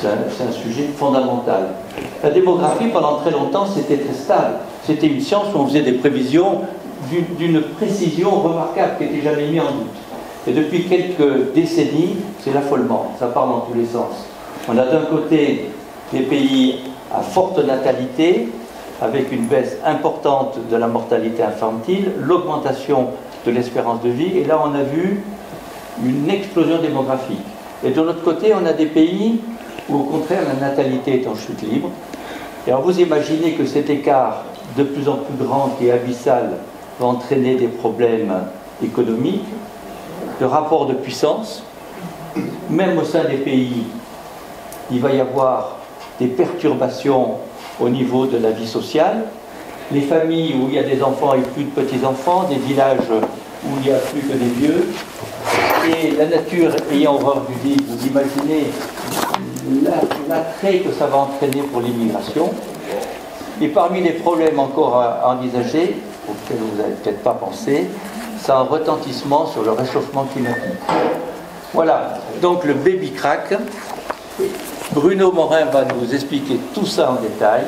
C'est un sujet fondamental. La démographie, pendant très longtemps, c'était très stable. C'était une science où on faisait des prévisions d'une précision remarquable qui n'était jamais mise en doute. Et depuis quelques décennies, c'est l'affolement. Ça part dans tous les sens. On a d'un côté des pays à forte natalité, avec une baisse importante de la mortalité infantile, l'augmentation de l'espérance de vie, et là on a vu une explosion démographique. Et de l'autre côté, on a des pays où au contraire la natalité est en chute libre. Et alors vous imaginez que cet écart de plus en plus grand et abyssal va entraîner des problèmes économiques, de rapport de puissance, même au sein des pays, il va y avoir des perturbations au niveau de la vie sociale, les familles où il y a des enfants et plus de petits-enfants, des villages où il n'y a plus que des vieux, et la nature ayant horreur du vide, vous imaginez l'attrait que ça va entraîner pour l'immigration. Et parmi les problèmes encore à envisager, auxquels vous n'avez peut-être pas pensé, c'est un retentissement sur le réchauffement climatique. Voilà, donc le baby crack. Bruno Morin va nous expliquer tout ça en détail.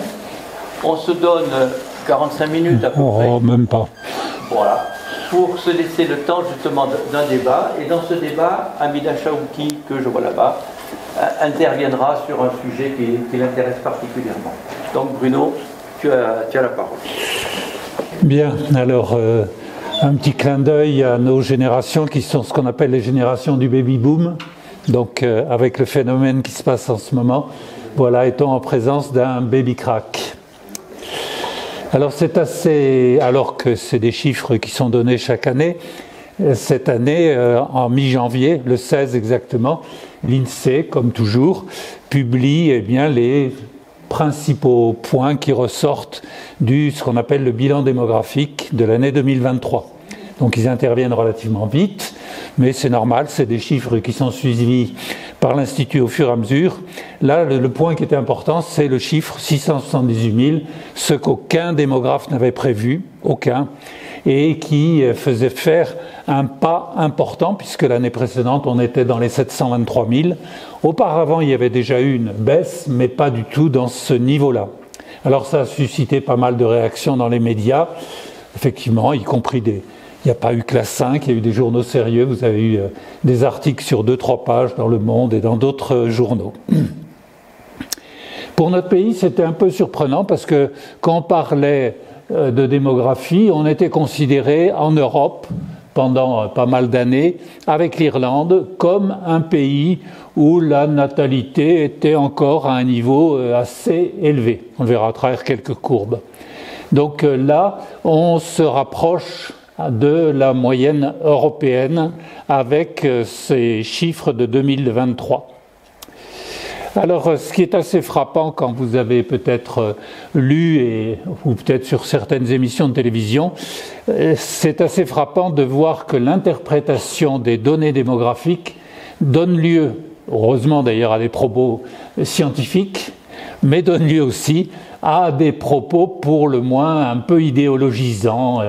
On se donne 45 minutes à peu près. Oh, même pas. Voilà, pour se laisser le temps justement d'un débat. Et dans ce débat, Hamida Chaouki, que je vois là-bas, interviendra sur un sujet qui l'intéresse particulièrement. Donc Bruno, tu as la parole. Bien, alors un petit clin d'œil à nos générations qui sont ce qu'on appelle les générations du baby-boom. Donc avec le phénomène qui se passe en ce moment, voilà, est-on en présence d'un baby crack. Alors c'est assez, alors que c'est des chiffres qui sont donnés chaque année, cette année, en mi-janvier, le 16 exactement, l'INSEE, comme toujours, publie bien, les principaux points qui ressortent ce qu'on appelle le bilan démographique de l'année 2023. Donc ils interviennent relativement vite, mais c'est normal, c'est des chiffres qui sont suivis par l'Institut au fur et à mesure. Là, le point qui était important, c'est le chiffre 678 000, ce qu'aucun démographe n'avait prévu, aucun, et qui faisait faire un pas important, puisque l'année précédente, on était dans les 723 000. Auparavant, il y avait déjà eu une baisse, mais pas du tout dans ce niveau-là. Alors ça a suscité pas mal de réactions dans les médias, effectivement, y compris il n'y a pas eu que la 5, il y a eu des journaux sérieux, vous avez eu des articles sur 2-3 pages dans Le Monde et dans d'autres journaux. Pour notre pays, c'était un peu surprenant parce que quand on parlait de démographie, on était considéré en Europe, pendant pas mal d'années, avec l'Irlande, comme un pays où la natalité était encore à un niveau assez élevé. On le verra à travers quelques courbes. Donc là, on se rapproche de la moyenne européenne avec ces chiffres de 2023. Alors, ce qui est assez frappant quand vous avez peut-être lu, ou peut-être sur certaines émissions de télévision, c'est assez frappant de voir que l'interprétation des données démographiques donne lieu, heureusement d'ailleurs, à des propos scientifiques, mais donne lieu aussi à des propos pour le moins un peu idéologisants,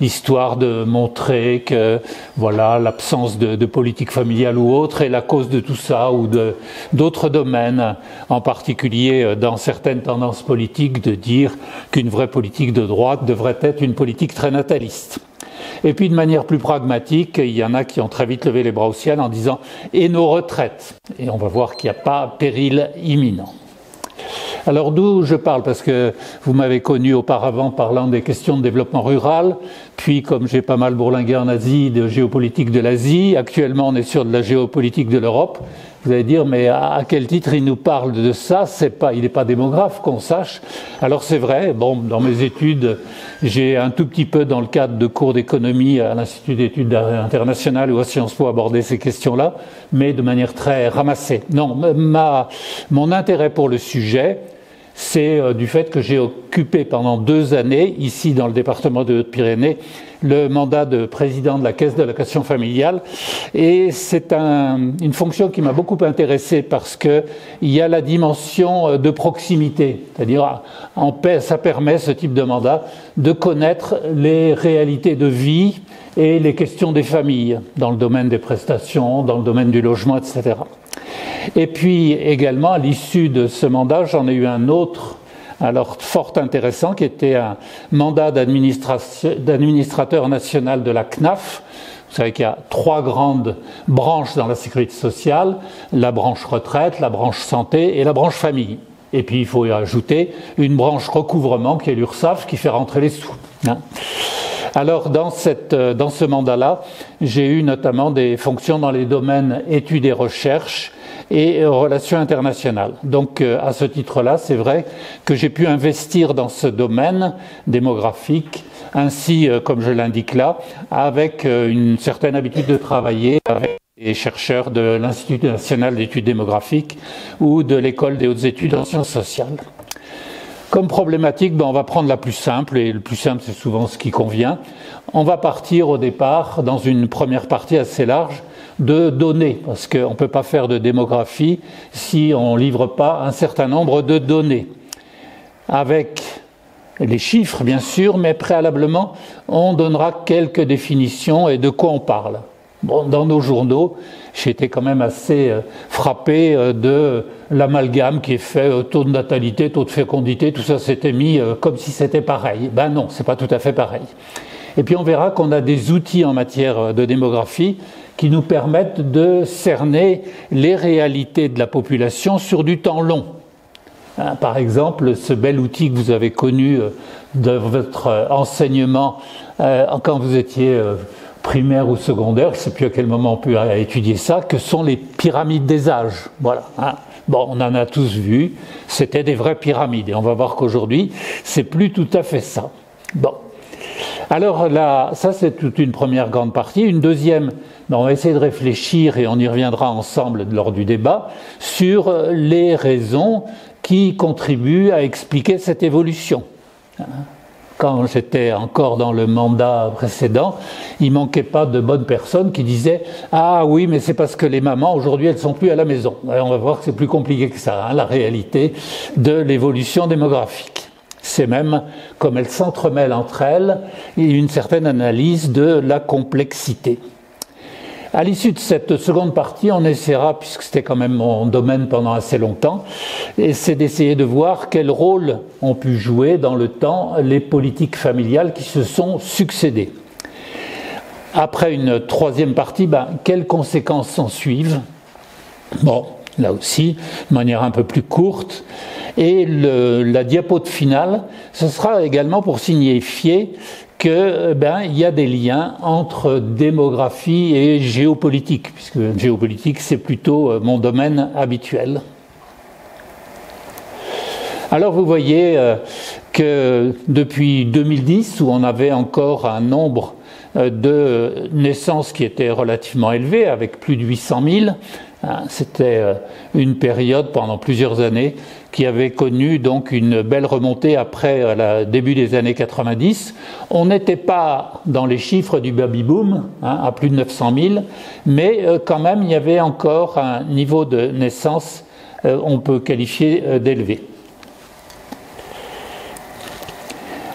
histoire de montrer que voilà, l'absence de politique familiale ou autre est la cause de tout ça, ou d'autres domaines, en particulier dans certaines tendances politiques, de dire qu'une vraie politique de droite devrait être une politique très nataliste. Et puis de manière plus pragmatique, il y en a qui ont très vite levé les bras au ciel en disant « et nos retraites ?» Et on va voir qu'il n'y a pas péril imminent. Alors d'où je parle, parce que vous m'avez connu auparavant parlant des questions de développement rural, puis comme j'ai pas mal bourlingué en Asie, de géopolitique de l'Asie, actuellement on est sur de la géopolitique de l'Europe, vous allez dire mais à quel titre il nous parle de ça, il n'est pas démographe qu'on sache. Alors c'est vrai, bon, dans mes études, j'ai un tout petit peu dans le cadre de cours d'économie à l'Institut d'études internationales ou à Sciences Po abordé ces questions-là, mais de manière très ramassée. Non, mon intérêt pour le sujet, c'est du fait que j'ai occupé pendant 2 années, ici dans le département de Hautes-Pyrénées, le mandat de président de la Caisse d'allocation familiale. Et c'est une fonction qui m'a beaucoup intéressé parce qu'il y a la dimension de proximité. C'est-à-dire, ça permet, ce type de mandat, de connaître les réalités de vie et les questions des familles, dans le domaine des prestations, dans le domaine du logement, etc. Et puis également, à l'issue de ce mandat, j'en ai eu un autre, alors fort intéressant, qui était un mandat d'administrateur national de la CNAF. Vous savez qu'il y a 3 grandes branches dans la sécurité sociale, la branche retraite, la branche santé et la branche famille. Et puis il faut y ajouter une branche recouvrement qui est l'URSSAF qui fait rentrer les sous. Alors dans ce mandat-là, j'ai eu notamment des fonctions dans les domaines études et recherche et relations internationales. Donc à ce titre-là, c'est vrai que j'ai pu investir dans ce domaine démographique, ainsi comme je l'indique là, avec une certaine habitude de travailler avec les chercheurs de l'Institut national d'études démographiques ou de l'École des hautes études en sciences sociales. Comme problématique, on va prendre la plus simple, et le plus simple c'est souvent ce qui convient. On va partir au départ, dans une première partie assez large, de données, parce qu'on ne peut pas faire de démographie si on ne livre pas un certain nombre de données. Avec les chiffres bien sûr, mais préalablement, on donnera quelques définitions et de quoi on parle. Bon, dans nos journaux, j'ai été quand même assez frappé de l'amalgame qui est fait, taux de natalité, taux de fécondité, tout ça s'était mis comme si c'était pareil. Ben non, c'est pas tout à fait pareil. Et puis on verra qu'on a des outils en matière de démographie qui nous permettent de cerner les réalités de la population sur du temps long. Par exemple, ce bel outil que vous avez connu de votre enseignement quand vous étiez primaire ou secondaire, je ne sais plus à quel moment on peut étudier ça, que sont les pyramides des âges. Voilà. Bon, on en a tous vu, c'était des vraies pyramides. Et on va voir qu'aujourd'hui, c'est plus tout à fait ça. Bon. Alors là, ça c'est toute une première grande partie. Une deuxième, on va essayer de réfléchir, et on y reviendra ensemble lors du débat, sur les raisons qui contribuent à expliquer cette évolution. Quand j'étais encore dans le mandat précédent, il ne manquait pas de bonnes personnes qui disaient « Ah oui, mais c'est parce que les mamans, aujourd'hui, elles ne sont plus à la maison. » On va voir que c'est plus compliqué que ça, la réalité de l'évolution démographique. C'est même, comme elles s'entremêlent entre elles, une certaine analyse de la complexité. À l'issue de cette seconde partie, on essaiera, puisque c'était quand même mon domaine pendant assez longtemps, et c'est d'essayer de voir quel rôle ont pu jouer dans le temps les politiques familiales qui se sont succédées. Après une troisième partie, quelles conséquences s'en suivent? Bon, là aussi, de manière un peu plus courte. Et la diapo finale, ce sera également pour signifier que il y a des liens entre démographie et géopolitique, puisque géopolitique c'est plutôt mon domaine habituel. Alors vous voyez que depuis 2010, où on avait encore un nombre de naissances qui était relativement élevé, avec plus de 800 000, c'était une période pendant plusieurs années qui avait connu donc une belle remontée après le début des années 90. On n'était pas dans les chiffres du baby-boom, à plus de 900 000, mais quand même il y avait encore un niveau de naissance, on peut qualifier d'élevé.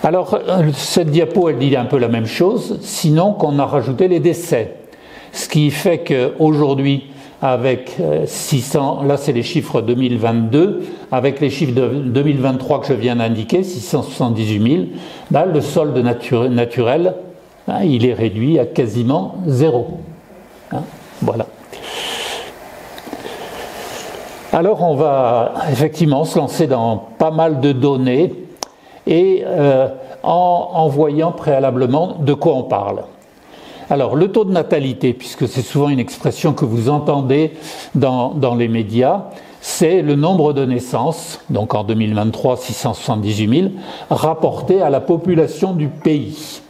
Alors cette diapo elle dit un peu la même chose, sinon qu'on a rajouté les décès. Ce qui fait qu'aujourd'hui, avec 600, là c'est les chiffres 2022, avec les chiffres de 2023 que je viens d'indiquer, 678 000, le solde naturel, il est réduit à quasiment zéro. Voilà. Alors on va effectivement se lancer dans pas mal de données et en voyant préalablement de quoi on parle. Alors, le taux de natalité, puisque c'est souvent une expression que vous entendez dans les médias, c'est le nombre de naissances, donc en 2023, 678 000, rapporté à la population du pays.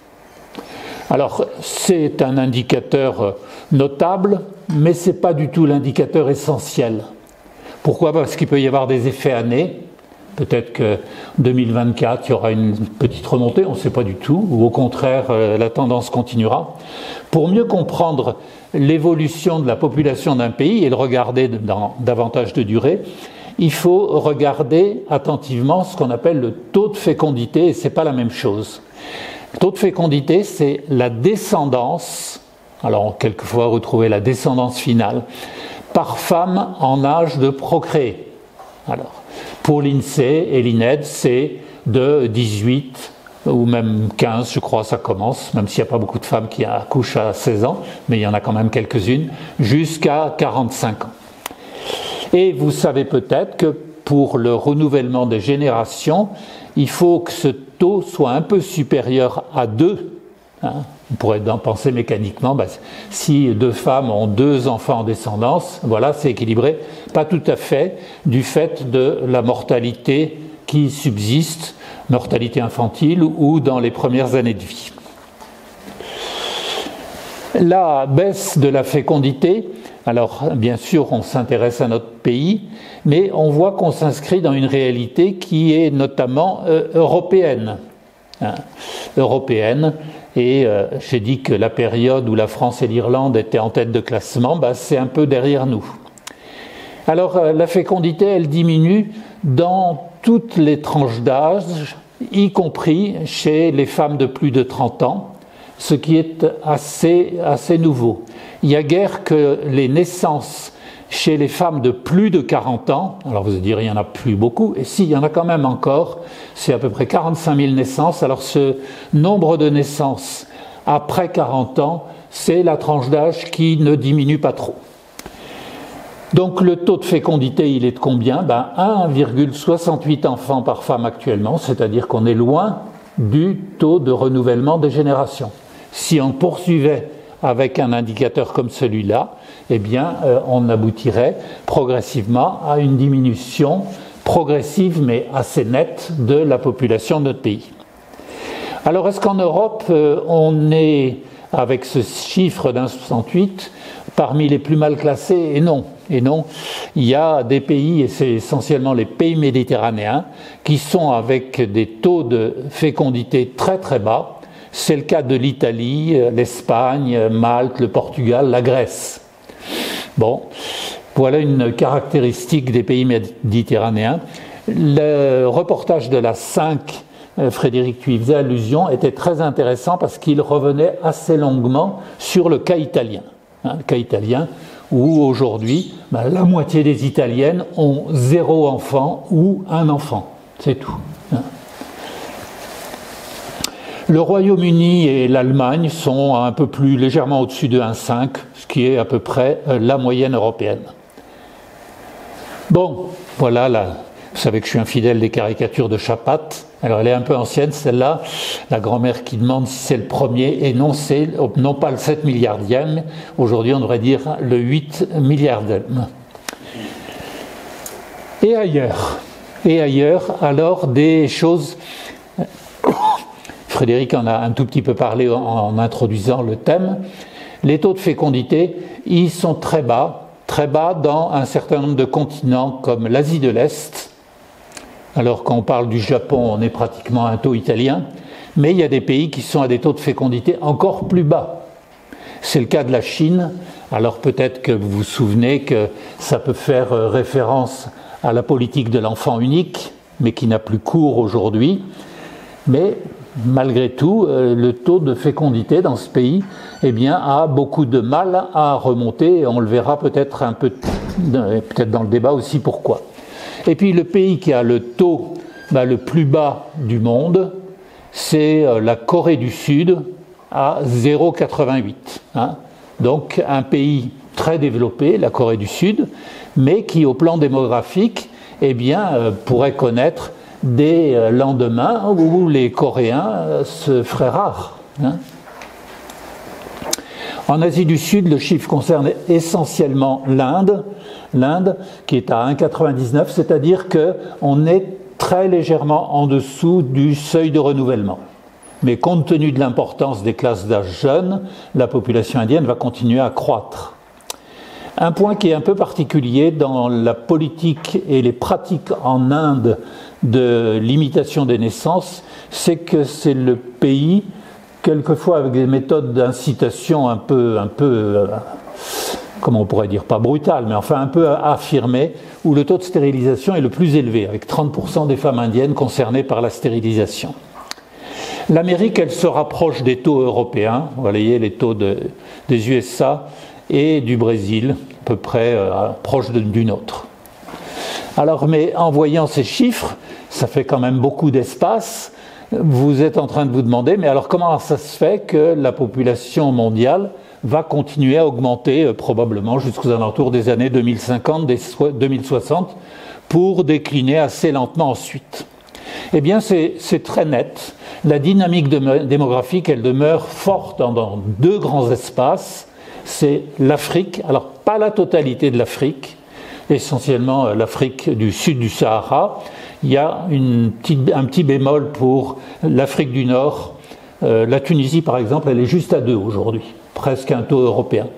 Alors, c'est un indicateur notable, mais ce n'est pas du tout l'indicateur essentiel. Pourquoi? Parce qu'il peut y avoir des effets annés. Peut-être que 2024, il y aura une petite remontée, on ne sait pas du tout, ou au contraire, la tendance continuera. Pour mieux comprendre l'évolution de la population d'un pays et le regarder dans davantage de durée, il faut regarder attentivement ce qu'on appelle le taux de fécondité, et ce n'est pas la même chose. Le taux de fécondité, c'est la descendance, alors quelquefois retrouver la descendance finale, par femme en âge de procréer. Alors, pour l'INSEE et l'INED, c'est de 18 ou même 15, je crois, ça commence, même s'il n'y a pas beaucoup de femmes qui accouchent à 16 ans, mais il y en a quand même quelques-unes, jusqu'à 45 ans. Et vous savez peut-être que pour le renouvellement des générations, il faut que ce taux soit un peu supérieur à 2. On pourrait penser mécaniquement, si 2 femmes ont 2 enfants en descendance, voilà, c'est équilibré. Pas tout à fait, du fait de la mortalité qui subsiste, mortalité infantile ou dans les premières années de vie. La baisse de la fécondité, alors bien sûr on s'intéresse à notre pays, mais on voit qu'on s'inscrit dans une réalité qui est notamment européenne. Européenne, et j'ai dit que la période où la France et l'Irlande étaient en tête de classement, c'est un peu derrière nous. Alors la fécondité, elle diminue dans toutes les tranches d'âge, y compris chez les femmes de plus de 30 ans, ce qui est assez nouveau. Il n'y a guère que les naissances chez les femmes de plus de 40 ans, alors vous allez dire il n'y en a plus beaucoup, et si, il y en a quand même encore, c'est à peu près 45 000 naissances. Alors ce nombre de naissances après 40 ans, c'est la tranche d'âge qui ne diminue pas trop. Donc le taux de fécondité, il est de combien ? 1,68 enfants par femme actuellement, c'est-à-dire qu'on est loin du taux de renouvellement des générations. Si on poursuivait avec un indicateur comme celui-là, eh bien, on aboutirait progressivement à une diminution progressive mais assez nette de la population de notre pays. Alors, est-ce qu'en Europe, on est, avec ce chiffre d'1,68, parmi les plus mal classés ? Et non. Il y a des pays, et c'est essentiellement les pays méditerranéens, qui sont avec des taux de fécondité très très bas. C'est le cas de l'Italie, l'Espagne, Malte, le Portugal, la Grèce. Bon, voilà une caractéristique des pays méditerranéens. Le reportage de la 5, Frédéric, tu y faisais allusion, était très intéressant parce qu'il revenait assez longuement sur le cas italien. Le cas italien, où aujourd'hui, la moitié des Italiennes ont 0 enfant ou 1 enfant. C'est tout. Le Royaume-Uni et l'Allemagne sont un peu plus légèrement au-dessus de 1,5, ce qui est à peu près la moyenne européenne. Bon, voilà, vous savez que je suis un fidèle des caricatures de Chapat. Alors elle est un peu ancienne celle-là, la grand-mère qui demande si c'est le premier, et non, c'est non pas le 7 milliardième, aujourd'hui on devrait dire le 8 milliardième. Et ailleurs, alors des choses... Frédéric en a un tout petit peu parlé en introduisant le thème. Les taux de fécondité, ils sont très bas dans un certain nombre de continents comme l'Asie de l'Est. Alors quand on parle du Japon, on est pratiquement à un taux italien, mais il y a des pays qui sont à des taux de fécondité encore plus bas. C'est le cas de la Chine. Alors peut-être que vous vous souvenez que ça peut faire référence à la politique de l'enfant unique, mais qui n'a plus cours aujourd'hui. Mais malgré tout, le taux de fécondité dans ce pays a beaucoup de mal à remonter, et on le verra peut-être un peu, peut-être dans le débat aussi pourquoi. Et puis le pays qui a le taux le plus bas du monde, c'est la Corée du Sud à 0,88. Donc un pays très développé, la Corée du Sud, mais qui au plan démographique pourrait connaître des lendemains où les Coréens se feraient rares. En Asie du Sud, le chiffre concerne essentiellement l'Inde qui est à 1,99, c'est-à-dire qu'on est très légèrement en dessous du seuil de renouvellement. Mais compte tenu de l'importance des classes d'âge jeunes, la population indienne va continuer à croître. Un point qui est un peu particulier dans la politique et les pratiques en Inde de limitation des naissances, c'est que c'est le pays, quelquefois avec des méthodes d'incitation un peu, comment on pourrait dire, pas brutales, mais enfin un peu affirmées, où le taux de stérilisation est le plus élevé, avec 30% des femmes indiennes concernées par la stérilisation. L'Amérique, elle se rapproche des taux européens, vous voyez les taux des USA et du Brésil, peu près proche d'une autre. Alors, mais en voyant ces chiffres, ça fait quand même beaucoup d'espace. Vous êtes en train de vous demander, mais alors comment ça se fait que la population mondiale va continuer à augmenter probablement jusqu'aux alentours des années 2050, 2060, pour décliner assez lentement ensuite? Eh bien, c'est très net. La dynamique démographique, elle demeure forte dans deux grands espaces. C'est l'Afrique, alors pas la totalité de l'Afrique, essentiellement l'Afrique du sud du Sahara. Il y a un petit bémol pour l'Afrique du Nord. La Tunisie, par exemple, elle est juste à 2 aujourd'hui, presque un taux européen.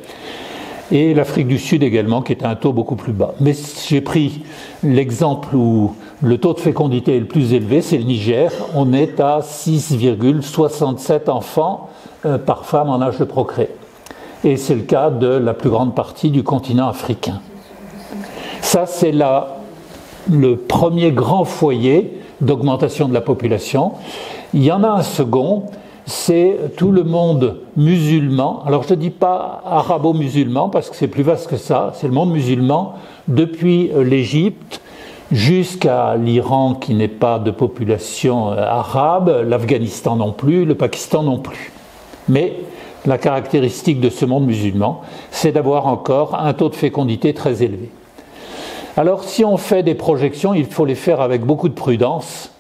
Et l'Afrique du Sud également, qui est à un taux beaucoup plus bas. Mais j'ai pris l'exemple où le taux de fécondité est le plus élevé, c'est le Niger. On est à 6,67 enfants par femme en âge de procréer. Et c'est le cas de la plus grande partie du continent africain. Ça, c'est le premier grand foyer d'augmentation de la population. Il y en a un second, c'est tout le monde musulman. Alors je ne dis pas arabo-musulman parce que c'est plus vaste que ça, c'est le monde musulman depuis l'Égypte jusqu'à l'Iran qui n'est pas de population arabe, l'Afghanistan non plus, le Pakistan non plus. Mais la caractéristique de ce monde musulman, c'est d'avoir encore un taux de fécondité très élevé. Alors si on fait des projections, il faut les faire avec beaucoup de prudence.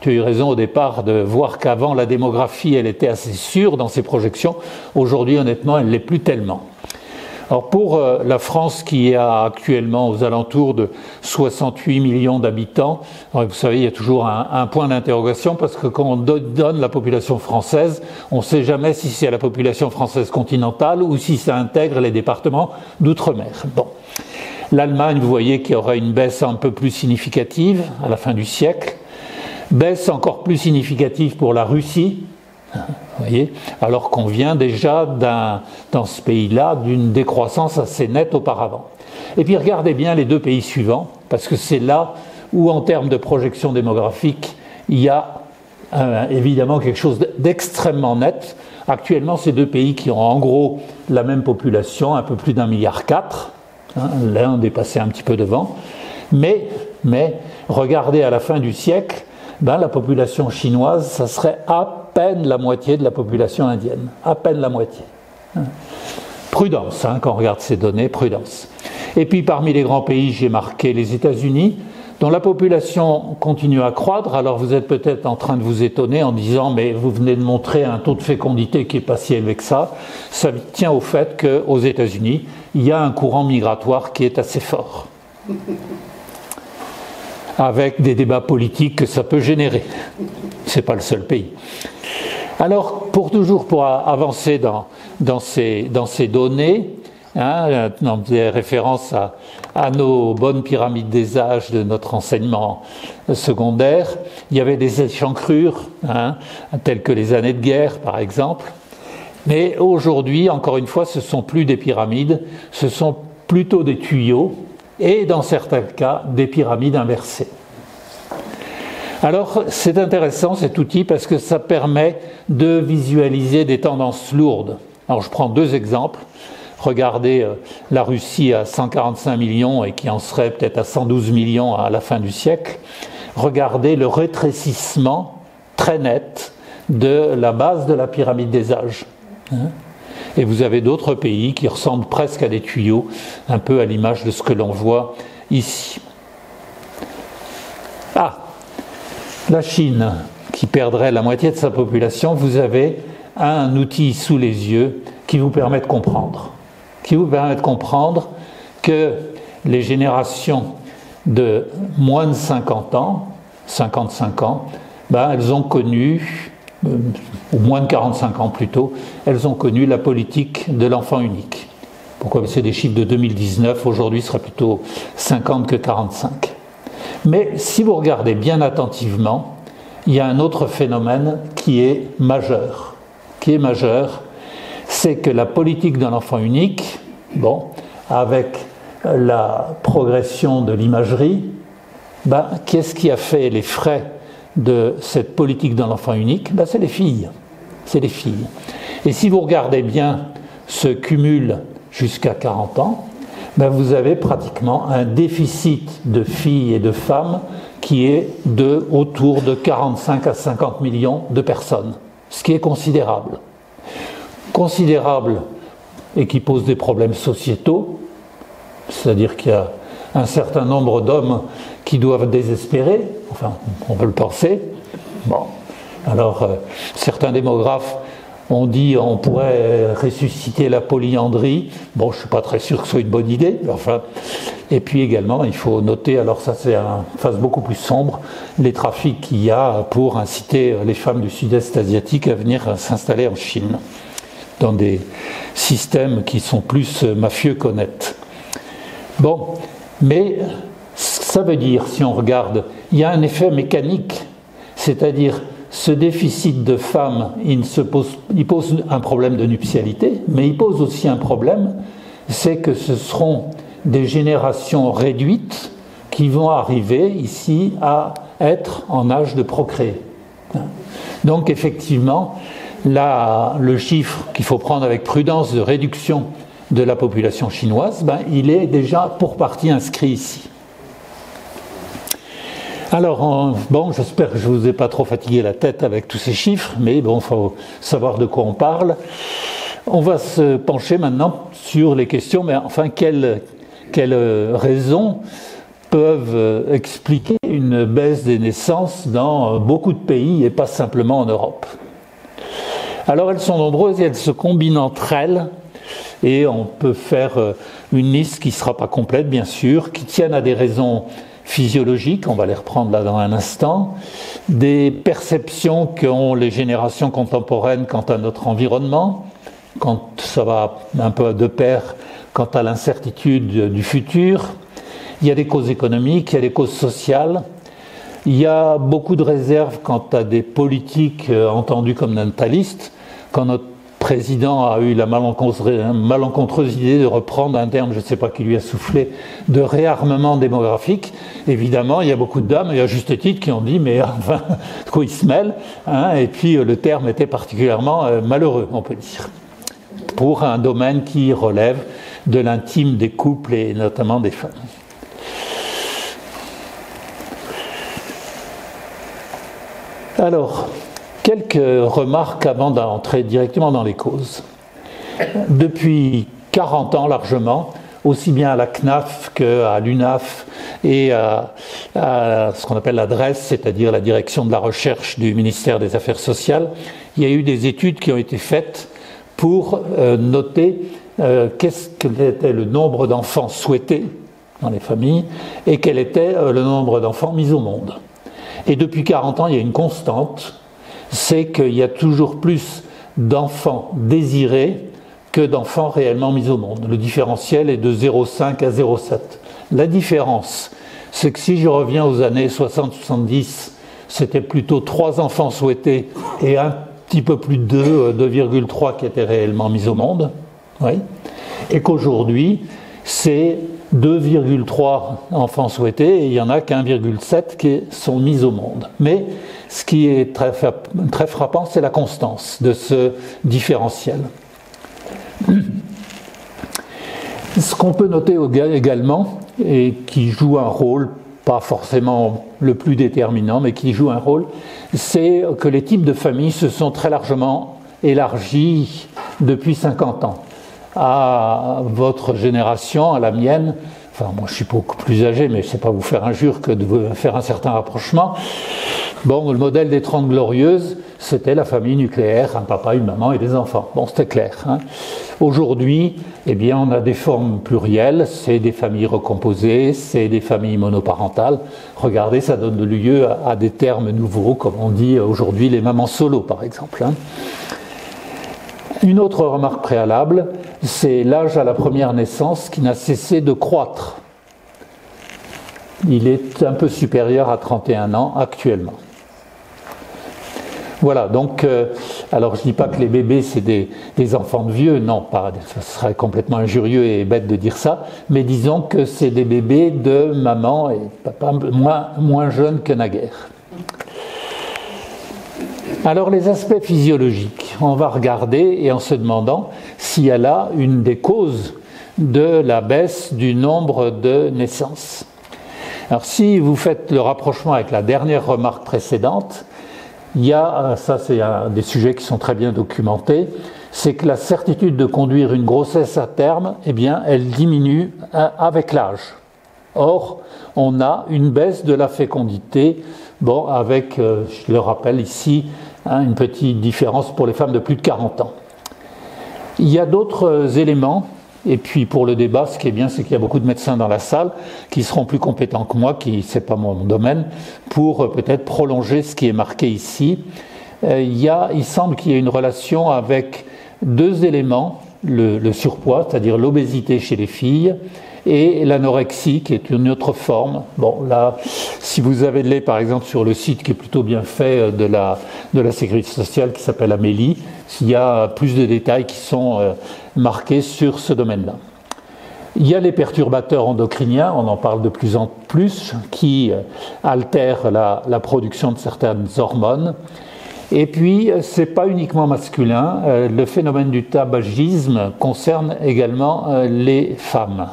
Tu as eu raison au départ de voir qu'avant la démographie, elle était assez sûre dans ses projections. Aujourd'hui, honnêtement, elle ne l'est plus tellement. Alors pour la France qui a actuellement aux alentours de 68 millions d'habitants, vous savez, il y a toujours un point d'interrogation parce que quand on donne la population française, on ne sait jamais si c'est la population française continentale ou si ça intègre les départements d'outre-mer. Bon. L'Allemagne, vous voyez qu'il y aura une baisse un peu plus significative à la fin du siècle. Baisse encore plus significative pour la Russie, vous voyez, alors qu'on vient déjà dans ce pays-là d'une décroissance assez nette auparavant. Et puis regardez bien les deux pays suivants, parce que c'est là où en termes de projection démographique, il y a évidemment quelque chose d'extrêmement net. Actuellement, ces deux pays qui ont en gros la même population, un peu plus d'1,4 milliard, l'un dépassait un petit peu devant, mais regardez à la fin du siècle, la population chinoise, ça serait à peine la moitié de la population indienne. À peine la moitié. Prudence, quand on regarde ces données, prudence. Et puis parmi les grands pays, j'ai marqué les États-Unis, dont la population continue à croître. Alors vous êtes peut-être en train de vous étonner en disant mais vous venez de montrer un taux de fécondité qui n'est pas si élevé que ça. Ça tient au fait qu'aux États-Unis, il y a un courant migratoire qui est assez fort. Avec des débats politiques que ça peut générer. Ce n'est pas le seul pays. Alors, pour avancer dans ces données, on faisait référence à nos bonnes pyramides des âges de notre enseignement secondaire, il y avait des échancrures, telles que les années de guerre, par exemple. Mais aujourd'hui, encore une fois, ce ne sont plus des pyramides, ce sont plutôt des tuyaux, et dans certains cas, des pyramides inversées. Alors, c'est intéressant cet outil parce que ça permet de visualiser des tendances lourdes. Alors, je prends deux exemples. Regardez la Russie à 145 millions et qui en serait peut-être à 112 millions à la fin du siècle. Regardez le rétrécissement très net de la base de la pyramide des âges. Et vous avez d'autres pays qui ressemblent presque à des tuyaux, un peu à l'image de ce que l'on voit ici. La Chine, qui perdrait la moitié de sa population, vous avez un outil sous les yeux qui vous permet de comprendre. Que les générations de moins de 50 ans, 55 ans, elles ont connu, ou moins de 45 ans plutôt, elles ont connu la politique de l'enfant unique. Pourquoi ? C'est des chiffres de 2019, aujourd'hui ce sera plutôt 50 que 45. Mais si vous regardez bien attentivement, il y a un autre phénomène qui est majeur. C'est que la politique de l'enfant unique, avec la progression de l'imagerie, qu'est-ce qui a fait les frais de cette politique de l'enfant unique ? C'est les filles. Et si vous regardez bien ce cumul jusqu'à 40 ans, ben vous avez pratiquement un déficit de filles et de femmes qui est autour de 45 à 50 millions de personnes, ce qui est considérable. Considérable et qui pose des problèmes sociétaux, c'est-à-dire qu'il y a un certain nombre d'hommes qui doivent désespérer, enfin on peut le penser. Bon, alors certains démographes ont dit on pourrait ressusciter la polyandrie. Bon, je ne suis pas très sûr que ce soit une bonne idée, mais enfin. Et puis également, il faut noter, alors ça c'est une phase beaucoup plus sombre, les trafics qu'il y a pour inciter les femmes du sud-est asiatique à venir s'installer en Chine, dans des systèmes qui sont plus mafieux qu'honnêtes. Bon, mais ça veut dire, si on regarde, il y a un effet mécanique, c'est-à-dire ce déficit de femmes, il pose un problème de nuptialité, mais il pose aussi un problème, c'est que ce seront des générations réduites qui vont arriver ici à être en âge de procréer. Donc effectivement, là, le chiffre qu'il faut prendre avec prudence de réduction de la population chinoise, ben, il est déjà pour partie inscrit ici. Alors, bon, j'espère que je ne vous ai pas trop fatigué la tête avec tous ces chiffres, mais bon, il faut savoir de quoi on parle. On va se pencher maintenant sur les questions, mais enfin, quelles raisons peuvent expliquer une baisse des naissances dans beaucoup de pays et pas simplement en Europe? Alors, elles sont nombreuses et elles se combinent entre elles, et on peut faire une liste qui ne sera pas complète, bien sûr, qui tiennent à des raisons physiologiques, on va les reprendre là dans un instant, des perceptions qu'ont les générations contemporaines quant à notre environnement, quand ça va un peu de pair quant à l'incertitude du futur. Il y a des causes économiques, il y a des causes sociales, il y a beaucoup de réserves quant à des politiques entendues comme natalistes. Quand notre président a eu la malencontreuse idée de reprendre un terme, je ne sais pas qui lui a soufflé, de réarmement démographique. Évidemment, il y a beaucoup de dames, et à juste titre, qui ont dit, mais enfin, quoi il se mêle, hein, et puis le terme était particulièrement malheureux, on peut dire, pour un domaine qui relève de l'intime des couples et notamment des femmes. Alors, quelques remarques avant d'entrer directement dans les causes. Depuis 40 ans largement, aussi bien à la CNAF qu'à l'UNAF et à ce qu'on appelle la DRES, c'est-à-dire la direction de la recherche du ministère des Affaires sociales, il y a eu des études qui ont été faites pour noter quel était le nombre d'enfants souhaités dans les familles et quel était le nombre d'enfants mis au monde. Et depuis 40 ans, il y a une constante, c'est qu'il y a toujours plus d'enfants désirés que d'enfants réellement mis au monde. Le différentiel est de 0,5 à 0,7. La différence, c'est que si je reviens aux années 60-70, c'était plutôt 3 enfants souhaités et un petit peu plus de 2,3 qui étaient réellement mis au monde. Oui. Et qu'aujourd'hui, c'est 2,3 enfants souhaités et il n'y en a qu'1,7 qui sont mis au monde. Mais ce qui est très frappant, c'est la constance de ce différentiel. Ce qu'on peut noter également, et qui joue un rôle, pas forcément le plus déterminant, mais qui joue un rôle, c'est que les types de familles se sont très largement élargis depuis 50 ans. À votre génération, à la mienne, enfin moi je suis beaucoup plus âgé, mais je ne sais pas vous faire injure que de faire un certain rapprochement. Bon, le modèle des 30 Glorieuses, c'était la famille nucléaire, un papa, une maman et des enfants. Bon, c'était clair. Hein. Aujourd'hui, eh bien, on a des formes plurielles, c'est des familles recomposées, c'est des familles monoparentales. Regardez, ça donne lieu à des termes nouveaux, comme on dit aujourd'hui les mamans solo, par exemple. Hein. Une autre remarque préalable, c'est l'âge à la première naissance qui n'a cessé de croître. Il est un peu supérieur à 31 ans actuellement. Voilà, donc, alors je ne dis pas que les bébés c'est des enfants de vieux, non, ce serait complètement injurieux et bête de dire ça, mais disons que c'est des bébés de maman et papa moins jeunes que naguère. Alors les aspects physiologiques, on va regarder et en se demandant s'il y a là une des causes de la baisse du nombre de naissances. Alors si vous faites le rapprochement avec la dernière remarque précédente, il y a, ça c'est un des sujets qui sont très bien documentés, c'est que la certitude de conduire une grossesse à terme, eh bien, elle diminue avec l'âge. Or, on a une baisse de la fécondité, bon, avec, je le rappelle ici, une petite différence pour les femmes de plus de 40 ans. Il y a d'autres éléments, et puis pour le débat, ce qui est bien, c'est qu'il y a beaucoup de médecins dans la salle qui seront plus compétents que moi, c'est pas mon domaine, pour peut-être prolonger ce qui est marqué ici. Il semble qu'il y ait une relation avec deux éléments, le surpoids, c'est-à-dire l'obésité chez les filles, et l'anorexie, qui est une autre forme. Bon, là, si vous avez de lait, par exemple, sur le site qui est plutôt bien fait de la Sécurité sociale, qui s'appelle Amélie, il y a plus de détails qui sont marqués sur ce domaine-là. Il y a les perturbateurs endocriniens, on en parle de plus en plus, qui altèrent la production de certaines hormones. Et puis, ce n'est pas uniquement masculin, le phénomène du tabagisme concerne également les femmes.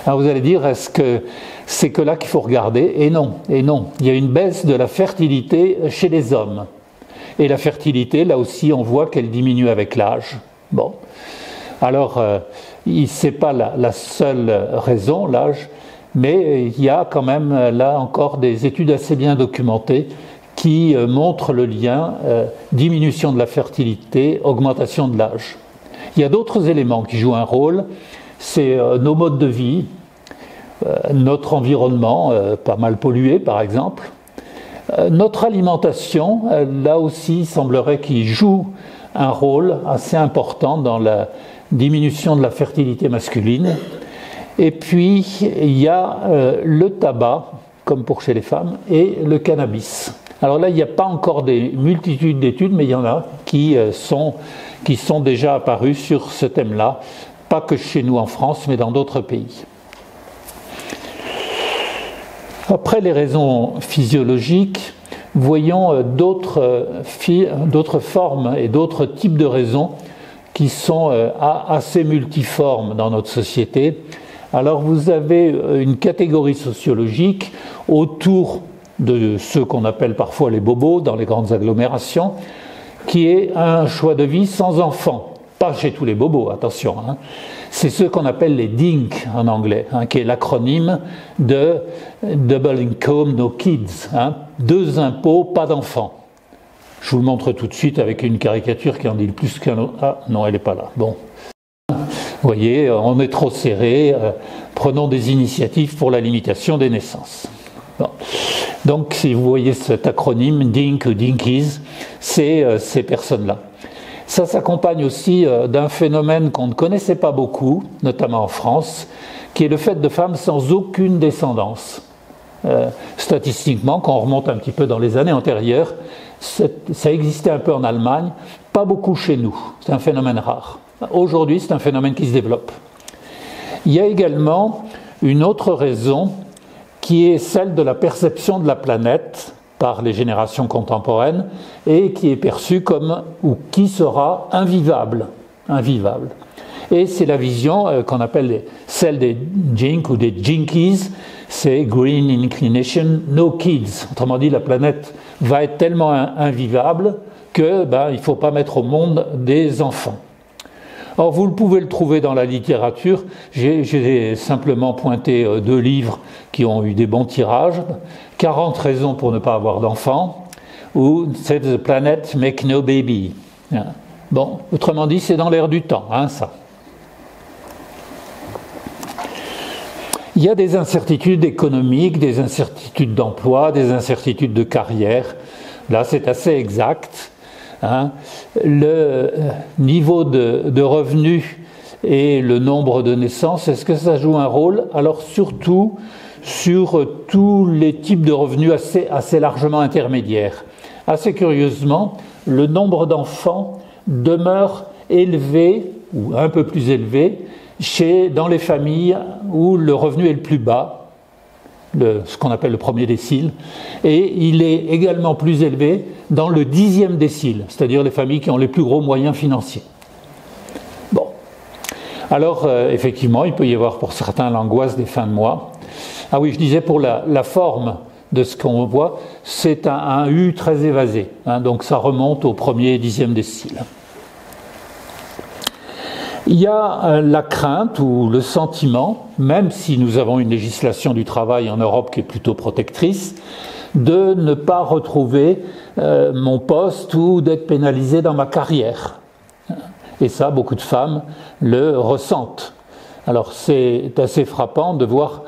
Alors vous allez dire, est-ce que c'est que là qu'il faut regarder? Et non, il y a une baisse de la fertilité chez les hommes. Et la fertilité, là aussi, on voit qu'elle diminue avec l'âge. Bon, alors, ce n'est pas la seule raison, l'âge, mais il y a quand même, là encore, des études assez bien documentées qui montrent le lien diminution de la fertilité, augmentation de l'âge. Il y a d'autres éléments qui jouent un rôle, c'est nos modes de vie, notre environnement, pas mal pollué par exemple, notre alimentation, là aussi il semblerait qu'il joue un rôle assez important dans la diminution de la fertilité masculine. Et puis il y a le tabac, comme pour chez les femmes, et le cannabis. Alors là, il n'y a pas encore des multitudes d'études, mais il y en a qui sont déjà apparues sur ce thème-là, pas que chez nous en France, mais dans d'autres pays. Après les raisons physiologiques, voyons d'autres formes et d'autres types de raisons qui sont assez multiformes dans notre société. Alors vous avez une catégorie sociologique autour de ceux qu'on appelle parfois les bobos dans les grandes agglomérations, qui est un choix de vie sans enfant. Pas chez tous les bobos, attention. C'est ce qu'on appelle les DINK en anglais, qui est l'acronyme de Double Income No Kids. Deux impôts, pas d'enfants. Je vous le montre tout de suite avec une caricature qui en dit plus qu'un autre. Ah non, elle n'est pas là. Bon. Vous voyez, on est trop serré. Prenons des initiatives pour la limitation des naissances. Bon. Donc, si vous voyez cet acronyme, DINK ou DINKIes, c'est ces personnes-là. Ça s'accompagne aussi d'un phénomène qu'on ne connaissait pas beaucoup, notamment en France, qui est le fait de femmes sans aucune descendance. Statistiquement, quand on remonte un petit peu dans les années antérieures, ça existait un peu en Allemagne, pas beaucoup chez nous. C'est un phénomène rare. Aujourd'hui, c'est un phénomène qui se développe. Il y a également une autre raison qui est celle de la perception de la planète par les générations contemporaines et qui est perçue comme, ou qui sera invivable. Et c'est la vision qu'on appelle celle des Jink ou des Jinkies, c'est Green Inclination, No Kids. Autrement dit, la planète va être tellement invivable que il ne faut pas mettre au monde des enfants. Or, vous pouvez le trouver dans la littérature. J'ai simplement pointé deux livres qui ont eu des bons tirages. 40 raisons pour ne pas avoir d'enfants, ou Save the Planet, Make No Baby. Bon, autrement dit, c'est dans l'air du temps, ça. Il y a des incertitudes économiques, des incertitudes d'emploi, des incertitudes de carrière. Là, c'est assez exact. Le niveau de revenus et le nombre de naissances, est-ce que ça joue un rôle? Alors surtout sur tous les types de revenus assez largement intermédiaires. Assez curieusement, le nombre d'enfants demeure élevé, ou un peu plus élevé, dans les familles où le revenu est le plus bas, ce qu'on appelle le premier décile, et il est également plus élevé dans le 10e décile, c'est-à-dire les familles qui ont les plus gros moyens financiers. Bon. Alors, effectivement, il peut y avoir pour certains l'angoisse des fins de mois. Ah oui, je disais pour la forme de ce qu'on voit, c'est un U très évasé, hein, donc ça remonte au premier dixième décile. Il y a la crainte ou le sentiment, même si nous avons une législation du travail en Europe qui est plutôt protectrice, de ne pas retrouver mon poste ou d'être pénalisé dans ma carrière. Et ça, beaucoup de femmes le ressentent. Alors c'est assez frappant de voir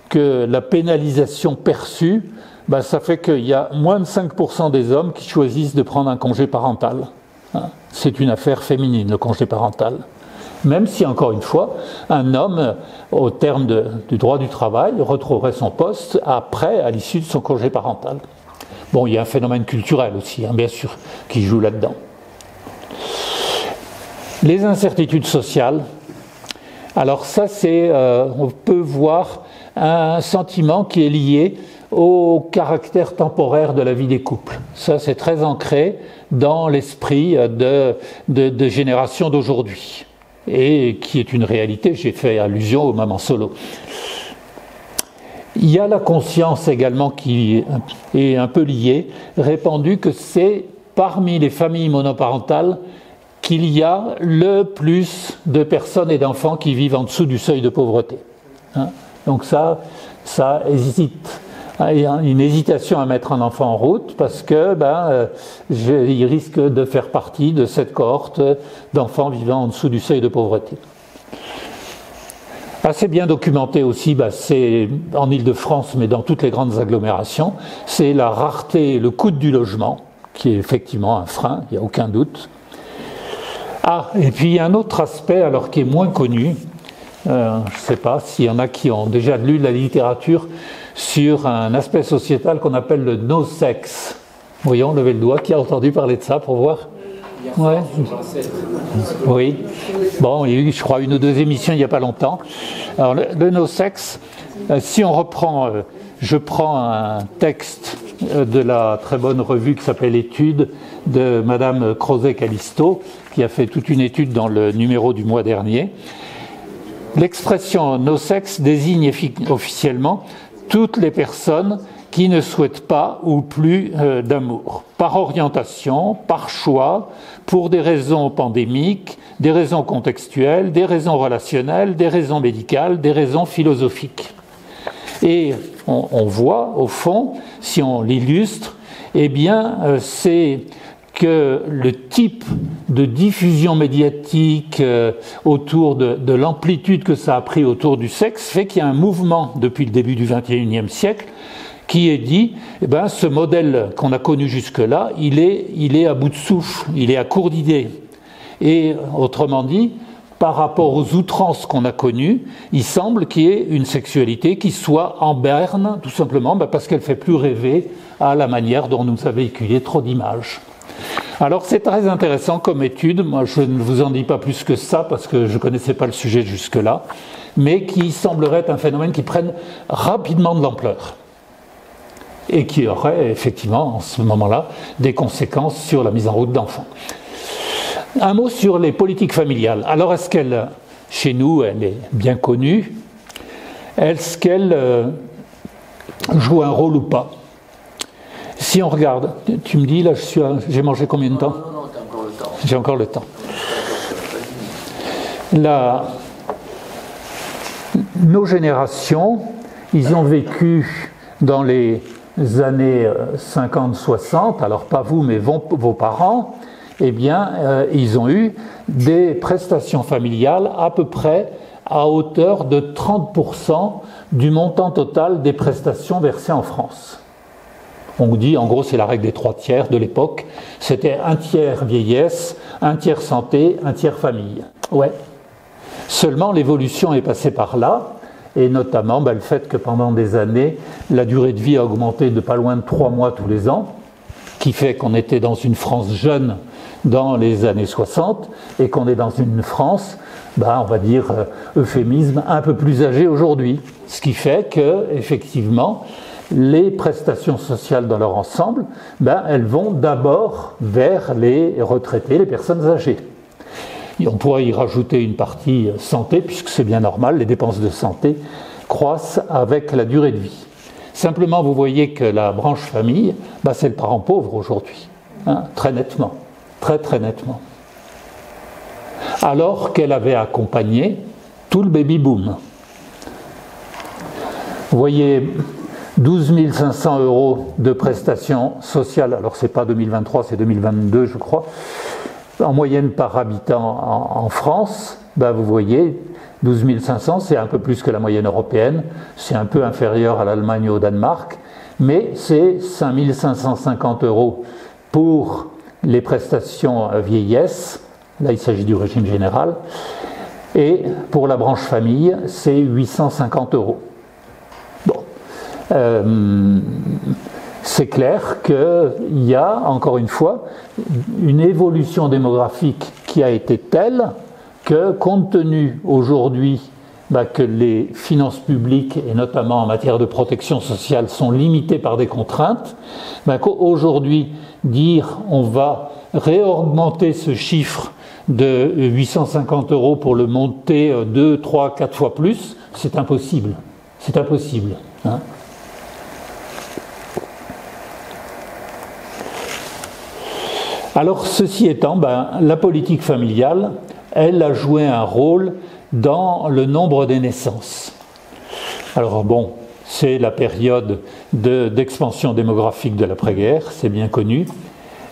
que la pénalisation perçue, ben, ça fait qu'il y a moins de 5% des hommes qui choisissent de prendre un congé parental. C'est une affaire féminine, le congé parental. Même si, encore une fois, un homme, au terme du droit du travail, retrouverait son poste après, à l'issue de son congé parental. Bon, il y a un phénomène culturel aussi, hein, bien sûr, qui joue là-dedans. Les incertitudes sociales, alors ça, on peut voir un sentiment qui est lié au caractère temporaire de la vie des couples. Ça, c'est très ancré dans l'esprit de génération d'aujourd'hui, et qui est une réalité. J'ai fait allusion aux mamans solo. Il y a la conscience également qui est un peu liée, répandue, que c'est parmi les familles monoparentales qu'il y a le plus de personnes et d'enfants qui vivent en dessous du seuil de pauvreté. Donc ça hésite. Il y a une hésitation à mettre un enfant en route parce que il risque de faire partie de cette cohorte d'enfants vivant en dessous du seuil de pauvreté. Assez bien documenté aussi, c'est en Île-de-France, mais dans toutes les grandes agglomérations, c'est la rareté et le coût du logement, qui est effectivement un frein, il n'y a aucun doute. Ah, et puis il y a un autre aspect, alors qui est moins connu, je ne sais pas s'il y en a qui ont déjà lu de la littérature sur un aspect sociétal qu'on appelle le no-sex. Voyons, levez le doigt, qui a entendu parler de ça pour voir? Ouais. Oui. Bon, il y a eu, je crois, une ou deux émissions il n'y a pas longtemps. Alors, le no-sex, si on reprend, je prends un texte de la très bonne revue qui s'appelle Études de Madame Crozet-Calisto, qui a fait toute une étude dans le numéro du mois dernier. L'expression no-sex désigne officiellement toutes les personnes qui ne souhaitent pas ou plus d'amour, par orientation, par choix, pour des raisons pandémiques, des raisons contextuelles, des raisons relationnelles, des raisons médicales, des raisons philosophiques. Et on voit, au fond, si on l'illustre, eh bien, c'est que le type de diffusion médiatique autour de l'amplitude que ça a pris autour du sexe fait qu'il y a un mouvement depuis le début du XXIe siècle qui est dit, ce modèle qu'on a connu jusque-là, il est à bout de souffle, il est à court d'idées. Et autrement dit, par rapport aux outrances qu'on a connues, il semble qu'il y ait une sexualité qui soit en berne, tout simplement parce qu'elle ne fait plus rêver à la manière dont nous a véhiculé trop d'images. Alors c'est très intéressant comme étude, moi je ne vous en dis pas plus que ça parce que je ne connaissais pas le sujet jusque-là, mais qui semblerait être un phénomène qui prenne rapidement de l'ampleur et qui aurait effectivement en ce moment-là des conséquences sur la mise en route d'enfants. Un mot sur les politiques familiales. Alors est-ce qu'elle, chez nous, elle est bien connue? Est-ce qu'elle joue un rôle ou pas? Si on regarde, tu me dis, là j'ai mangé combien de temps? Non, t'as encore le temps. J'ai encore le temps. Nos générations, ils ont vécu dans les années 50-60, alors pas vous, mais vos parents, eh bien, ils ont eu des prestations familiales à peu près à hauteur de 30% du montant total des prestations versées en France. On dit, en gros, c'est la règle des 3/3 de l'époque. C'était 1/3 vieillesse, 1/3 santé, 1/3 famille. Ouais. Seulement, l'évolution est passée par là, et notamment le fait que pendant des années, la durée de vie a augmenté de pas loin de 3 mois tous les ans, qui fait qu'on était dans une France jeune dans les années 60, et qu'on est dans une France, on va dire, euphémisme, un peu plus âgée aujourd'hui. Ce qui fait que, effectivement, les prestations sociales dans leur ensemble, elles vont d'abord vers les retraités, les personnes âgées. Et on pourrait y rajouter une partie santé, puisque c'est bien normal, les dépenses de santé croissent avec la durée de vie. Simplement, vous voyez que la branche famille, c'est le parent pauvre aujourd'hui, hein, très nettement, très très nettement. Alors qu'elle avait accompagné tout le baby-boom. Vous voyez 12 500 € de prestations sociales, alors c'est pas 2023, c'est 2022 je crois, en moyenne par habitant en France, vous voyez 12 500, c'est un peu plus que la moyenne européenne, c'est un peu inférieur à l'Allemagne et au Danemark, mais c'est 5 550 € pour les prestations vieillesse, là il s'agit du régime général, et pour la branche famille, c'est 850 €. C'est clair qu'il y a, encore une fois, une évolution démographique qui a été telle que, compte tenu aujourd'hui que les finances publiques, et notamment en matière de protection sociale, sont limitées par des contraintes, qu'aujourd'hui, dire on va réaugmenter ce chiffre de 850 € pour le monter 2, 3, 4 fois plus, c'est impossible. C'est impossible. Hein. Alors, ceci étant, la politique familiale, elle a joué un rôle dans le nombre des naissances. Alors bon, c'est la période d'expansion démographique de l'après-guerre, c'est bien connu.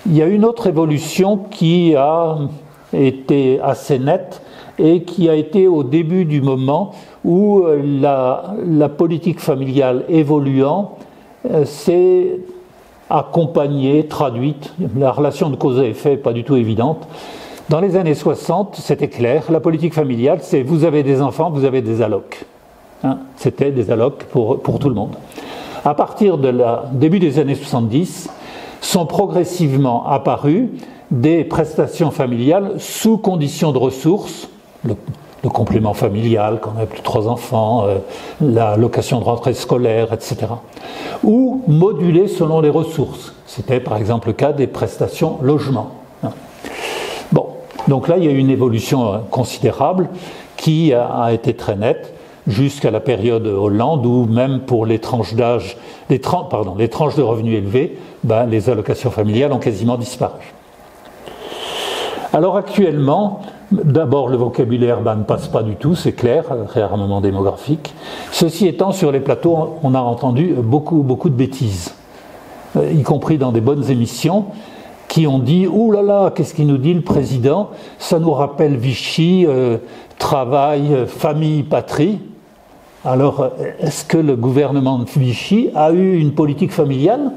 Il y a une autre évolution qui a été assez nette et qui a été au début du moment où la politique familiale évoluant s'est accompagnée, traduite, la relation de cause à effet n'est pas du tout évidente. Dans les années 60, c'était clair, la politique familiale, c'est vous avez des enfants, vous avez des allocs. Hein, c'était des allocs pour tout le monde. À partir de début des années 70, sont progressivement apparues des prestations familiales sous conditions de ressources, le complément familial quand on a plus de 3 enfants, la location de rentrée scolaire, etc. Ou modulées selon les ressources. C'était par exemple le cas des prestations logement. Bon, donc là il y a eu une évolution considérable qui a été très nette jusqu'à la période Hollande où même pour les tranches d'âge, les tranches de revenus élevés, les allocations familiales ont quasiment disparu. Alors actuellement, d'abord le vocabulaire ne passe pas du tout, c'est clair, réarmement démographique. Ceci étant, sur les plateaux, on a entendu beaucoup de bêtises, y compris dans des bonnes émissions, qui ont dit « Ouh là là, qu'est-ce qu'il nous dit le président? Ça nous rappelle Vichy, travail, famille, patrie. » Alors, est-ce que le gouvernement de Vichy a eu une politique familiale?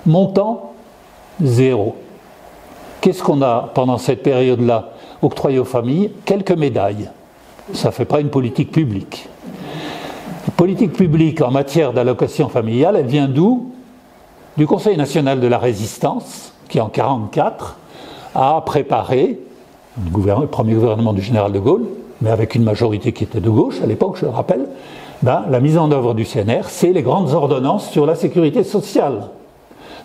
Montant, 0. Qu'est-ce qu'on a, pendant cette période-là, octroyé aux familles? Quelques médailles. Ça ne fait pas une politique publique. La politique publique en matière d'allocation familiale, elle vient d'où? Du Conseil national de la résistance, qui en 1944 a préparé, le premier gouvernement du général de Gaulle, mais avec une majorité qui était de gauche à l'époque, je le rappelle, la mise en œuvre du CNR, c'est les grandes ordonnances sur la sécurité sociale.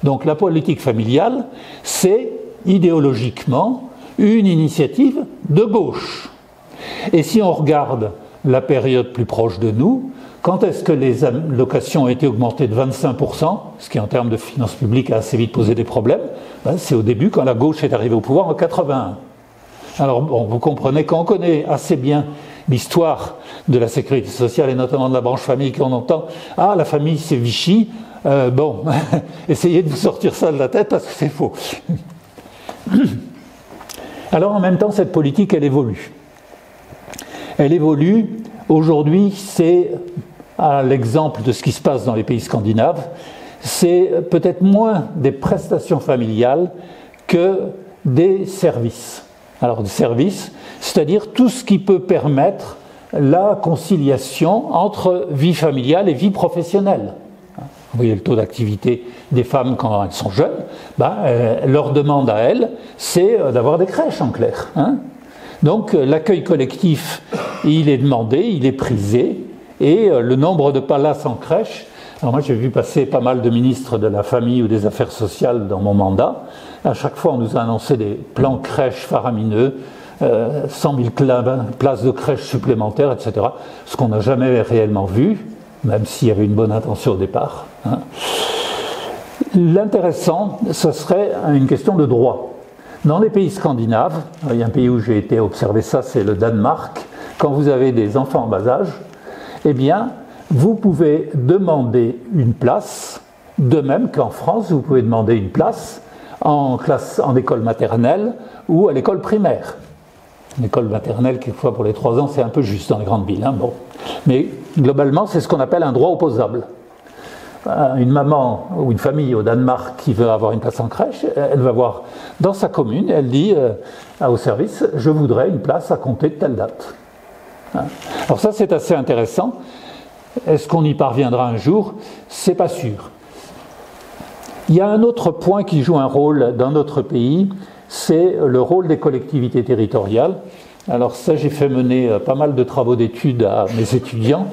Donc la politique familiale, c'est idéologiquement une initiative de gauche. Et si on regarde la période plus proche de nous, quand est-ce que les allocations ont été augmentées de 25%, ce qui en termes de finances publiques a assez vite posé des problèmes, c'est au début quand la gauche est arrivée au pouvoir en 1981. Alors bon, vous comprenez qu'on connaît assez bien l'histoire de la sécurité sociale et notamment de la branche famille qu'on entend « Ah, la famille c'est Vichy », bon, essayez de vous sortir ça de la tête parce que c'est faux. Alors en même temps, cette politique, elle évolue. Elle évolue, aujourd'hui, c'est à l'exemple de ce qui se passe dans les pays scandinaves, c'est peut-être moins des prestations familiales que des services. Alors des services, c'est-à-dire tout ce qui peut permettre la conciliation entre vie familiale et vie professionnelle. Vous voyez le taux d'activité des femmes quand elles sont jeunes, leur demande à elles, c'est d'avoir des crèches en clair. Hein. Donc l'accueil collectif, il est demandé, il est prisé, et le nombre de places en crèche, alors moi j'ai vu passer pas mal de ministres de la famille ou des affaires sociales dans mon mandat, à chaque fois on nous a annoncé des plans crèches faramineux, 100 000 places de crèches supplémentaires, etc. Ce qu'on n'a jamais réellement vu, même s'il y avait une bonne intention au départ. Hein. L'intéressant, ce serait une question de droit. Dans les pays scandinaves, il y a un pays où j'ai été observer ça, c'est le Danemark. Quand vous avez des enfants en bas âge, eh bien, vous pouvez demander une place, de même qu'en France, vous pouvez demander une place en école maternelle ou à l'école primaire. L'école maternelle, quelquefois pour les 3 ans, c'est un peu juste dans les grandes villes. Hein, bon. Mais globalement, c'est ce qu'on appelle un droit opposable. Une maman ou une famille au Danemark qui veut avoir une place en crèche, elle va voir dans sa commune, elle dit au service, je voudrais une place à compter de telle date. Hein. Alors ça, c'est assez intéressant. Est-ce qu'on y parviendra un jour? C'est pas sûr. Il y a un autre point qui joue un rôle dans notre pays, c'est le rôle des collectivités territoriales. Alors ça, j'ai fait mener pas mal de travaux d'études à mes étudiants.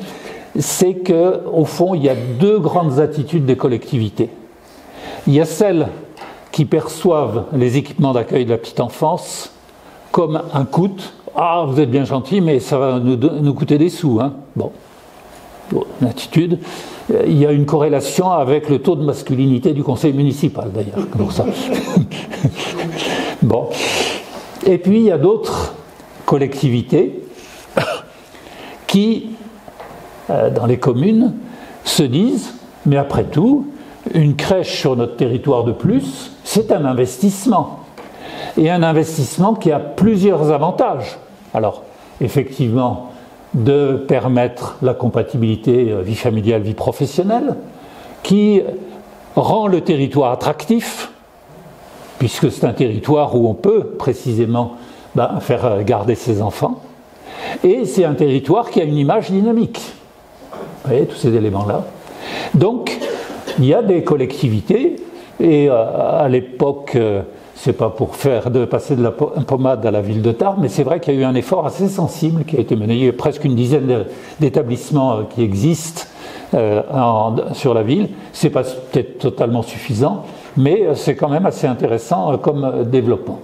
C'est qu'au fond, il y a 2 grandes attitudes des collectivités. Il y a celles qui perçoivent les équipements d'accueil de la petite enfance comme un coût. Ah, vous êtes bien gentil, mais ça va nous coûter des sous. Hein. Bon, une attitude. Il y a une corrélation avec le taux de masculinité du conseil municipal, d'ailleurs, pour ça. Bon. Et puis, il y a d'autres collectivités qui, dans les communes, se disent, mais après tout, une crèche sur notre territoire de plus, c'est un investissement. Et un investissement qui a plusieurs avantages. Alors, effectivement, de permettre la compatibilité vie familiale, vie professionnelle, qui rend le territoire attractif, puisque c'est un territoire où on peut précisément faire garder ses enfants, et c'est un territoire qui a une image dynamique. Vous voyez, tous ces éléments-là. Donc, il y a des collectivités, et à l'époque, c'est pas pour passer de la pommade à la ville de Tarbes, mais c'est vrai qu'il y a eu un effort assez sensible qui a été mené. Il y a presque une dizaine d'établissements qui existent sur la ville. C'est pas peut-être totalement suffisant, mais c'est quand même assez intéressant comme développement.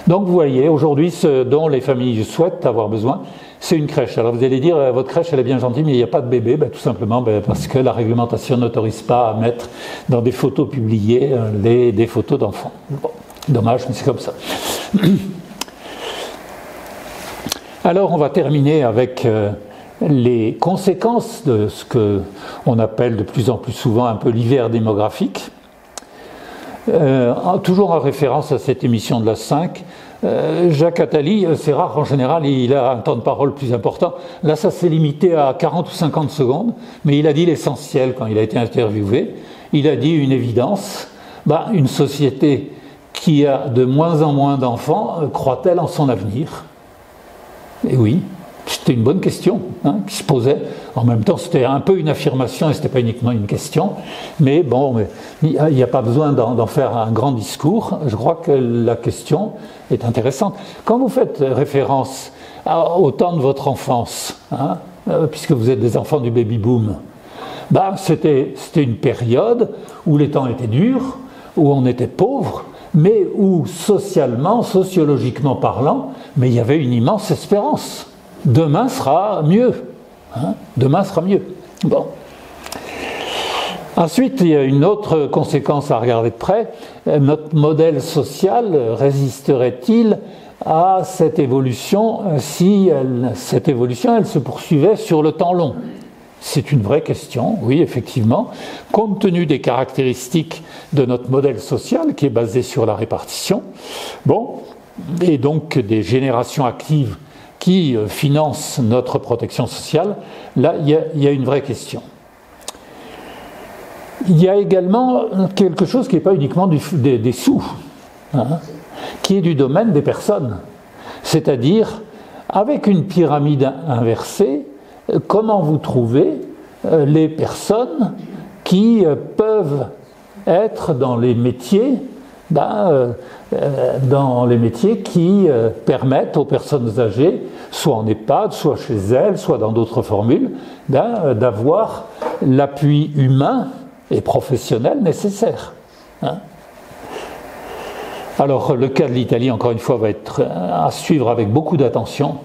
Donc vous voyez, aujourd'hui, ce dont les familles souhaitent avoir besoin, c'est une crèche. Alors vous allez dire, votre crèche, elle est bien gentille, mais il n'y a pas de bébé. Ben, tout simplement parce que la réglementation n'autorise pas à mettre dans des photos publiées des photos d'enfants. Bon, dommage, mais c'est comme ça. Alors on va terminer avec les conséquences de ce qu'on appelle de plus en plus souvent un peu l'hiver démographique. Toujours en référence à cette émission de la 5, Jacques Attali, c'est rare en général, il a un temps de parole plus important. Là, ça s'est limité à 40 ou 50 secondes, mais il a dit l'essentiel quand il a été interviewé. Il a dit une évidence, une société qui a de moins en moins d'enfants, croit-elle en son avenir? Et oui, c'était une bonne question qui se posait. En même temps, c'était un peu une affirmation et ce n'était pas uniquement une question. Mais bon, il n'y a pas besoin d'en faire un grand discours. Je crois que la question est intéressante. Quand vous faites référence au temps de votre enfance, puisque vous êtes des enfants du baby-boom, c'était une période où les temps étaient durs, où on était pauvre, mais où socialement, sociologiquement parlant, mais il y avait une immense espérance. Demain sera mieux. Demain sera mieux. Bon. Ensuite, il y a une autre conséquence à regarder de près. Notre modèle social résisterait-il à cette évolution si cette évolution elle se poursuivait sur le temps long? C'est une vraie question, oui, effectivement. Compte tenu des caractéristiques de notre modèle social qui est basé sur la répartition, et donc des générations actives qui finance notre protection sociale, là, il y a une vraie question. Il y a également quelque chose qui n'est pas uniquement des sous, qui est du domaine des personnes. C'est-à-dire, avec une pyramide inversée, comment vous trouvez les personnes qui peuvent être dans les métiers qui permettent aux personnes âgées, soit en EHPAD, soit chez elles, soit dans d'autres formules, d'avoir l'appui humain et professionnel nécessaire. Alors, le cas de l'Italie, encore une fois, va être à suivre avec beaucoup d'attention.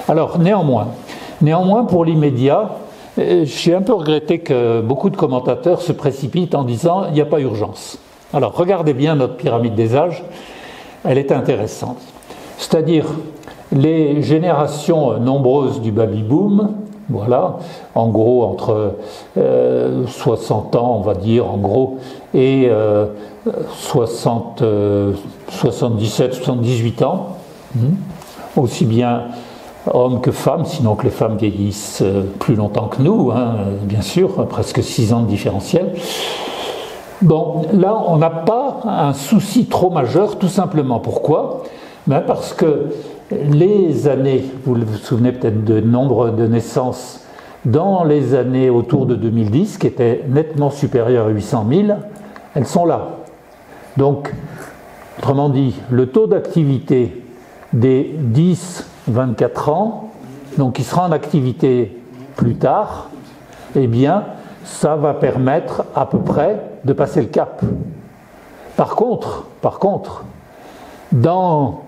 Alors, néanmoins, pour l'immédiat, j'ai un peu regretté que beaucoup de commentateurs se précipitent en disant « il n'y a pas urgence ». Alors, regardez bien notre pyramide des âges, elle est intéressante. C'est-à-dire, les générations nombreuses du baby-boom, voilà, en gros, entre 60 ans, on va dire, en gros, et 77, 78 ans, aussi bien hommes que femmes, sinon que les femmes vieillissent plus longtemps que nous, hein, bien sûr, presque 6 ans de différentiel. Bon, là, on n'a pas un souci trop majeur, tout simplement. Pourquoi ? Ben parce que les années, vous vous souvenez peut-être de nombre de naissances dans les années autour de 2010, qui étaient nettement supérieures à 800 000, elles sont là. Donc, autrement dit, le taux d'activité des 10-24 ans, donc qui sera en activité plus tard, eh bien, ça va permettre à peu près de passer le cap. Par contre, dans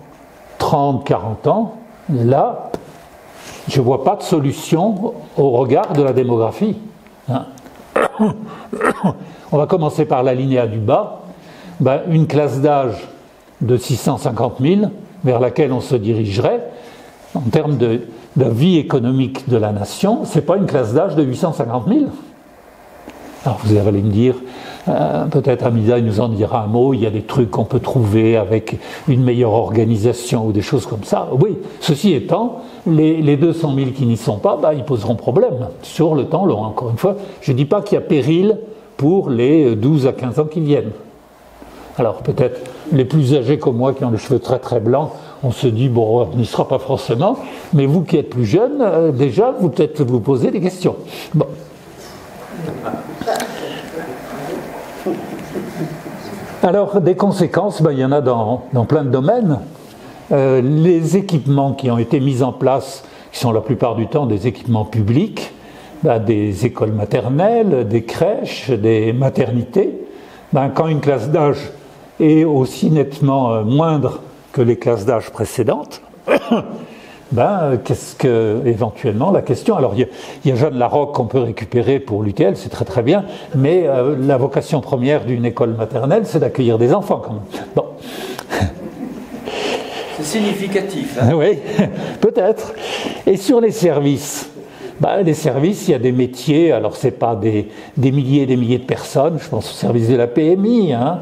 30-40 ans, là, je ne vois pas de solution au regard de la démographie. On va commencer par la linéa du bas. Ben, une classe d'âge de 650 000 vers laquelle on se dirigerait, en termes de vie économique de la nation, ce n'est pas une classe d'âge de 850 000. Alors vous allez me dire, peut-être Hamida nous en dira un mot, il y a des trucs qu'on peut trouver avec une meilleure organisation ou des choses comme ça. Oui, ceci étant, les 200 000 qui n'y sont pas, bah, ils poseront problème sur le temps long. Encore une fois, je ne dis pas qu'il y a péril pour les 12 à 15 ans qui viennent. Alors peut-être les plus âgés comme moi qui ont les cheveux très très blancs, on se dit, bon, on n'y sera pas forcément, mais vous qui êtes plus jeunes, déjà, vous peut-être vous posez des questions. Bon. Alors, des conséquences, ben, il y en a dans plein de domaines. Les équipements qui ont été mis en place, qui sont la plupart du temps des équipements publics, ben, des écoles maternelles, des crèches, des maternités, ben, quand une classe d'âge est aussi nettement moindre que les classes d'âge précédentes, ben, qu'est-ce que, éventuellement, la question. Alors, il y a Jeanne Larocque qu'on peut récupérer pour l'UTL, c'est très très bien, mais la vocation première d'une école maternelle, c'est d'accueillir des enfants quand même. Bon. C'est significatif. Hein. Oui, peut-être. Et sur les services, ben, les services, il y a des métiers, alors c'est pas des milliers et des milliers de personnes, je pense au service de la PMI, hein,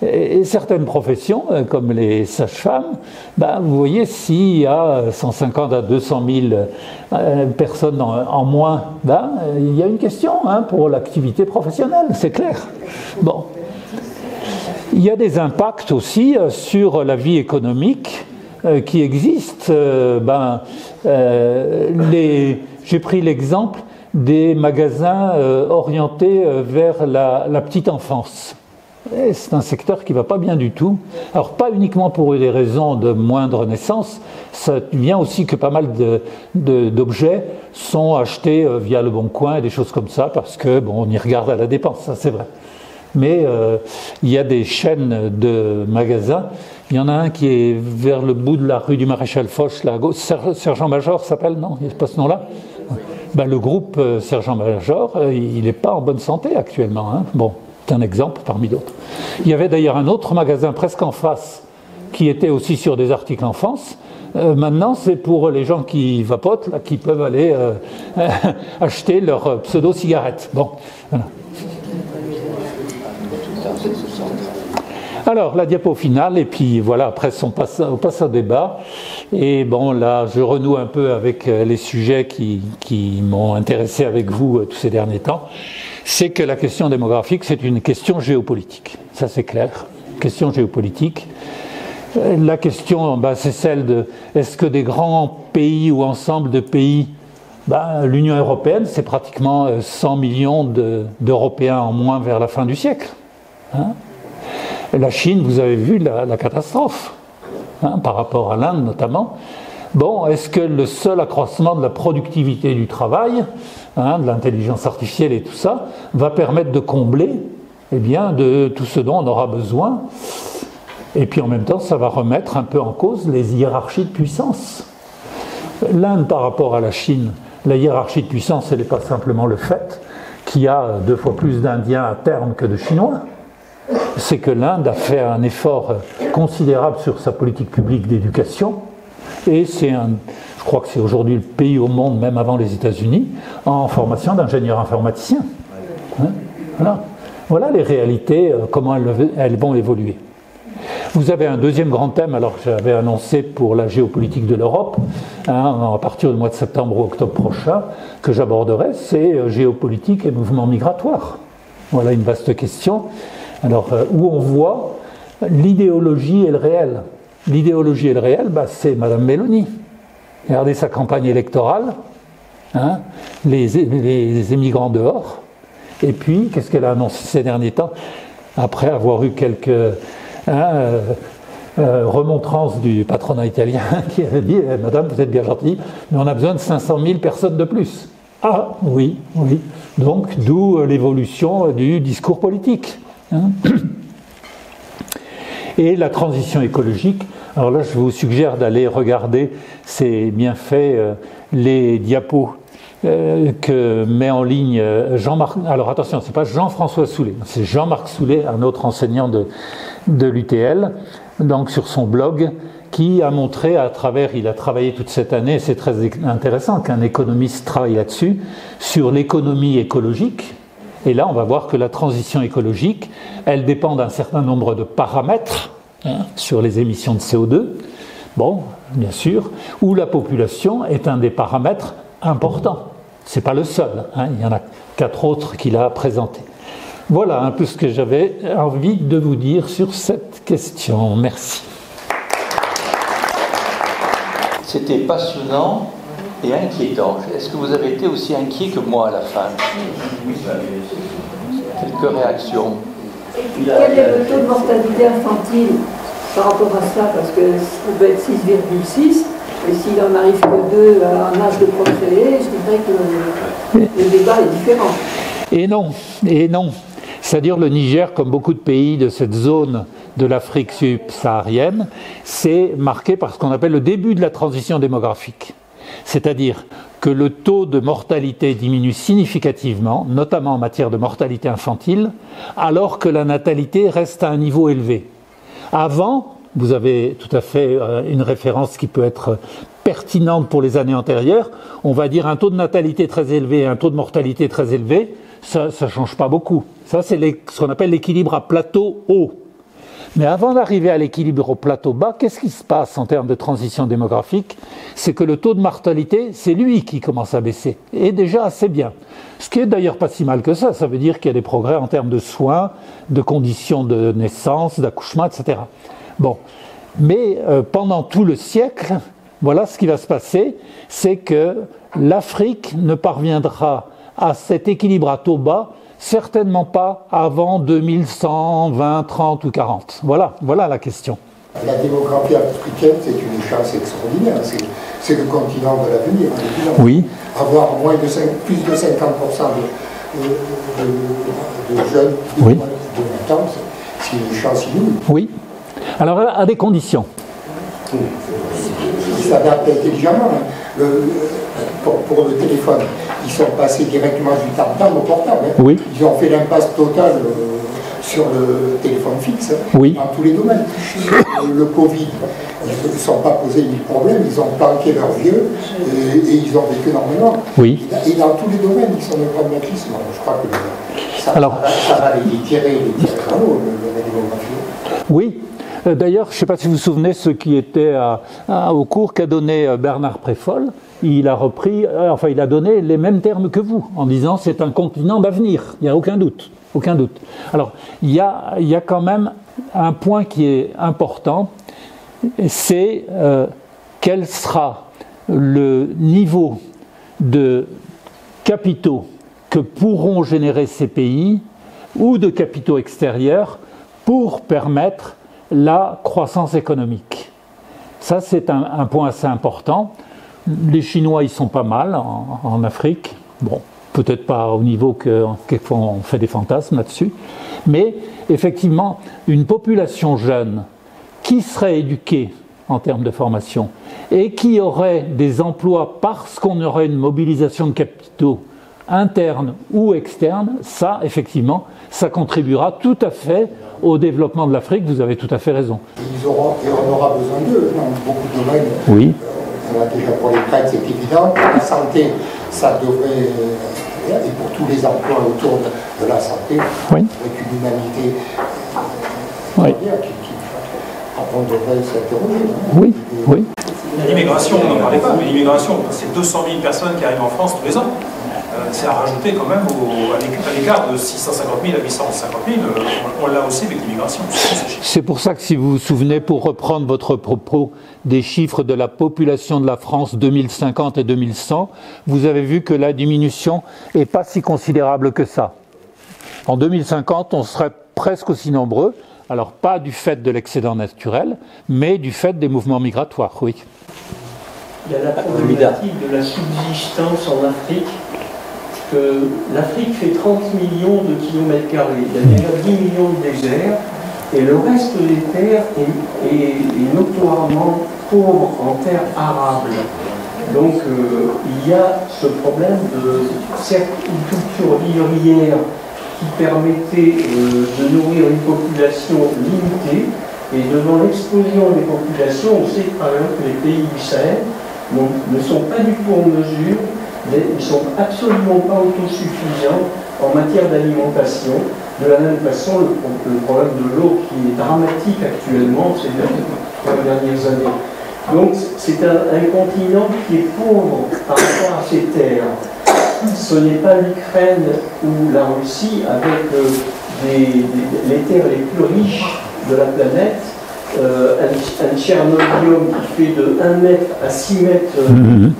et certaines professions, comme les sages-femmes, ben, vous voyez, s'il y a 150 à 200 000 personnes en moins, ben, il y a une question hein, pour l'activité professionnelle, c'est clair. Bon. Il y a des impacts aussi sur la vie économique qui existent. J'ai pris l'exemple des magasins orientés vers la petite enfance. C'est un secteur qui ne va pas bien du tout. Alors pas uniquement pour des raisons de moindre naissance, ça vient aussi que pas mal d'objets sont achetés via Le Bon Coin et des choses comme ça, parce que bon, on y regarde à la dépense, ça c'est vrai. Mais il y a des chaînes de magasins. Il y en a un qui est vers le bout de la rue du Maréchal Foch, là, Sergent-Major s'appelle, non? Il n'y a pas ce nom-là? Ben, le groupe Sergent-Major, il n'est pas en bonne santé actuellement. Hein. Bon, c'est un exemple parmi d'autres. Il y avait d'ailleurs un autre magasin presque en face qui était aussi sur des articles enfance. Maintenant, c'est pour les gens qui vapotent, là, qui peuvent aller acheter leur pseudo-cigarette. Bon, voilà. Alors, la diapo finale, et puis voilà, après on passe au débat. Et bon, là, je renoue un peu avec les sujets qui m'ont intéressé avec vous tous ces derniers temps. C'est que la question démographique, c'est une question géopolitique. Ça, c'est clair. Question géopolitique. La question, ben, c'est celle de est-ce que des grands pays ou ensemble de pays, ben, l'Union européenne, c'est pratiquement 100 millions d'Européens en moins vers la fin du siècle. Hein? La Chine, vous avez vu la catastrophe, hein, par rapport à l'Inde notamment. Bon, est-ce que le seul accroissement de la productivité du travail, hein, de l'intelligence artificielle et tout ça, va permettre de combler eh bien, de tout ce dont on aura besoin? Et puis en même temps, ça va remettre un peu en cause les hiérarchies de puissance. L'Inde par rapport à la Chine, la hiérarchie de puissance, elle n'est pas simplement le fait qu'il y a 2 fois plus d'Indiens à terme que de Chinois. C'est que l'Inde a fait un effort considérable sur sa politique publique d'éducation, et je crois que c'est aujourd'hui le pays au monde, même avant les États-Unis, en formation d'ingénieurs informaticiens. Hein, voilà les réalités, comment elles vont évoluer. Vous avez un deuxième grand thème, alors que j'avais annoncé pour la géopolitique de l'Europe, à partir du mois de septembre ou octobre prochain, que j'aborderai, c'est géopolitique et mouvements migratoires. Voilà une vaste question. Alors, où on voit l'idéologie et le réel. L'idéologie et le réel, c'est Mme Meloni. Regardez sa campagne électorale, les émigrants dehors. Et puis, qu'est-ce qu'elle a annoncé ces derniers temps, après avoir eu quelques remontrances du patronat italien qui avait dit « Madame, vous êtes bien gentille, mais on a besoin de 500 000 personnes de plus. » Ah, oui. Donc, d'où l'évolution du discours politique. Et la transition écologique, alors là, je vous suggère d'aller regarder, c'est bien fait, les diapos que met en ligne Jean-Marc. Alors attention, c'est pas Jean-François Soulet, c'est Jean-Marc Soulet, un autre enseignant de l'UTL, donc sur son blog, qui a montré il a travaillé toute cette année, c'est très intéressant qu'un économiste travaille là-dessus, sur l'économie écologique. Et là, on va voir que la transition écologique, elle dépend d'un certain nombre de paramètres sur les émissions de CO2, bon, bien sûr, où la population est un des paramètres importants. Ce n'est pas le seul, il y en a 4 autres qu'il a présentés. Voilà un peu ce que j'avais envie de vous dire sur cette question. Merci. C'était passionnant et inquiétant. Est-ce que vous avez été aussi inquiet que moi à la fin? Quelques réactions. Quel est le taux de mortalité infantile par rapport à ça? Parce que ça peut être 6,6, et s'il en arrive que 2 à un âge de procréer, je dirais que le débat est différent. Et non. C'est-à-dire le Niger, comme beaucoup de pays de cette zone de l'Afrique subsaharienne, c'est marqué par ce qu'on appelle le début de la transition démographique. C'est-à-dire que le taux de mortalité diminue significativement, notamment en matière de mortalité infantile, alors que la natalité reste à un niveau élevé. Avant, vous avez tout à fait une référence qui peut être pertinente pour les années antérieures, on va dire un taux de natalité très élevé et un taux de mortalité très élevé, ça ne change pas beaucoup. Ça, c'est ce qu'on appelle l'équilibre à plateau haut. Mais avant d'arriver à l'équilibre au plateau bas, qu'est-ce qui se passe en termes de transition démographique? C'est que le taux de mortalité, c'est lui qui commence à baisser. Et déjà assez bien. Ce qui est d'ailleurs pas si mal que ça. Ça veut dire qu'il y a des progrès en termes de soins, de conditions de naissance, d'accouchement, etc. Bon. Mais pendant tout le siècle, voilà ce qui va se passer, c'est que l'Afrique ne parviendra à cet équilibre à taux bas certainement pas avant 2100, 20, 30 ou 40. Voilà la question. La démographie africaine, c'est une chance extraordinaire. C'est le continent de l'avenir. Oui. Avoir plus de 50% de jeunes de 20 ans, c'est une chance inouïe. Oui. Alors, à des conditions. Ils s'adaptent intelligemment. Pour le téléphone, ils sont passés directement du tard-temps au portable. Oui. Ils ont fait l'impasse totale sur le téléphone fixe dans tous les domaines. Le Covid, ils ne se sont pas posés mille problèmes, ils ont planqué leurs vieux et ils ont vécu énormément. Oui. Et dans tous les domaines, ils sont de pragmatisme. Je crois que ça va les tirer vers l'eau, la démographie. Oui. D'ailleurs, je ne sais pas si vous vous souvenez, ceux qui étaient au cours qu'a donné Bernard Préfolle, il a donné les mêmes termes que vous, en disant c'est un continent d'avenir, il n'y a aucun doute. Alors, il y a quand même un point qui est important, c'est quel sera le niveau de capitaux que pourront générer ces pays, ou de capitaux extérieurs, pour permettre la croissance économique. Ça, c'est un point assez important. Les Chinois, ils sont pas mal en Afrique. Bon, peut-être pas au niveau que quelquefois on fait des fantasmes là-dessus. Mais effectivement, une population jeune qui seraient éduqués en termes de formation et qui auraient des emplois parce qu'on aurait une mobilisation de capitaux interne ou externe, ça, effectivement, ça contribuera tout à fait au développement de l'Afrique. Vous avez tout à fait raison. Et on aura besoin d'eux dans beaucoup de domaines. Oui. Déjà pour les traites, c'est évident. Pour la santé, ça devrait... et pour tous les emplois autour de la santé, oui. Avec une humanité oui. On devrait s'interroger. Oui, oui. L'immigration, on n'en parlait pas, mais l'immigration, c'est 200 000 personnes qui arrivent en France tous les ans. C'est à rajouter quand même à l'écart de 650 000 à 850 000, on l'a aussi avec l'immigration. C'est pour ça que si vous vous souvenez, pour reprendre votre propos des chiffres de la population de la France 2050 et 2100, vous avez vu que la diminution n'est pas si considérable que ça. En 2050, on serait presque aussi nombreux, alors pas du fait de l'excédent naturel, mais du fait des mouvements migratoires, oui. Il y a la problématique de la subsistance en Afrique. L'Afrique fait 30 millions de kilomètres carrés, il y a déjà 10 millions de déserts, et le reste des terres est notoirement pauvre en terres arables. Donc il y a ce problème de certes une culture vivrière qui permettait de nourrir une population limitée, et devant l'explosion des populations, on sait par exemple que les pays du Sahel ne sont pas du tout en mesure. Ils ne sont absolument pas autosuffisants en matière d'alimentation. De la même façon, le problème de l'eau qui est dramatique actuellement ces 3 dernières années. Donc c'est un continent qui est pauvre par rapport à ses terres. Ce n'est pas l'Ukraine ou la Russie avec les terres les plus riches de la planète. Un tchernobyum qui fait de 1 mètre à 6 mètres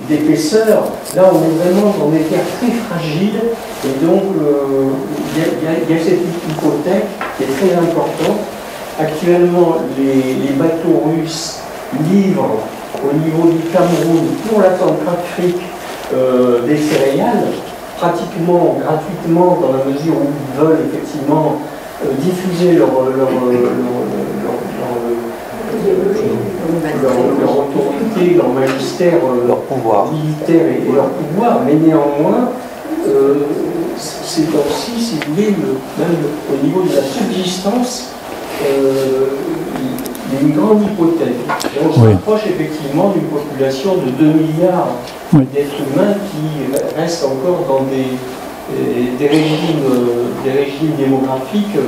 d'épaisseur, là on est vraiment dans des terres très fragiles, et donc il y a cette hypothèque qui est très importante. Actuellement, les bateaux russes livrent au niveau du Cameroun pour la Centrafrique des céréales, pratiquement gratuitement, dans la mesure où ils veulent effectivement diffuser leur autorité, leur magistère, leur pouvoir militaire et leur pouvoir, mais néanmoins, c'est aussi, si vous voulez, même au niveau de la subsistance, il y a une grande hypothèse. Et on se rapproche effectivement d'une population de 2 milliards d'êtres humains qui restent encore dans des régimes démographiques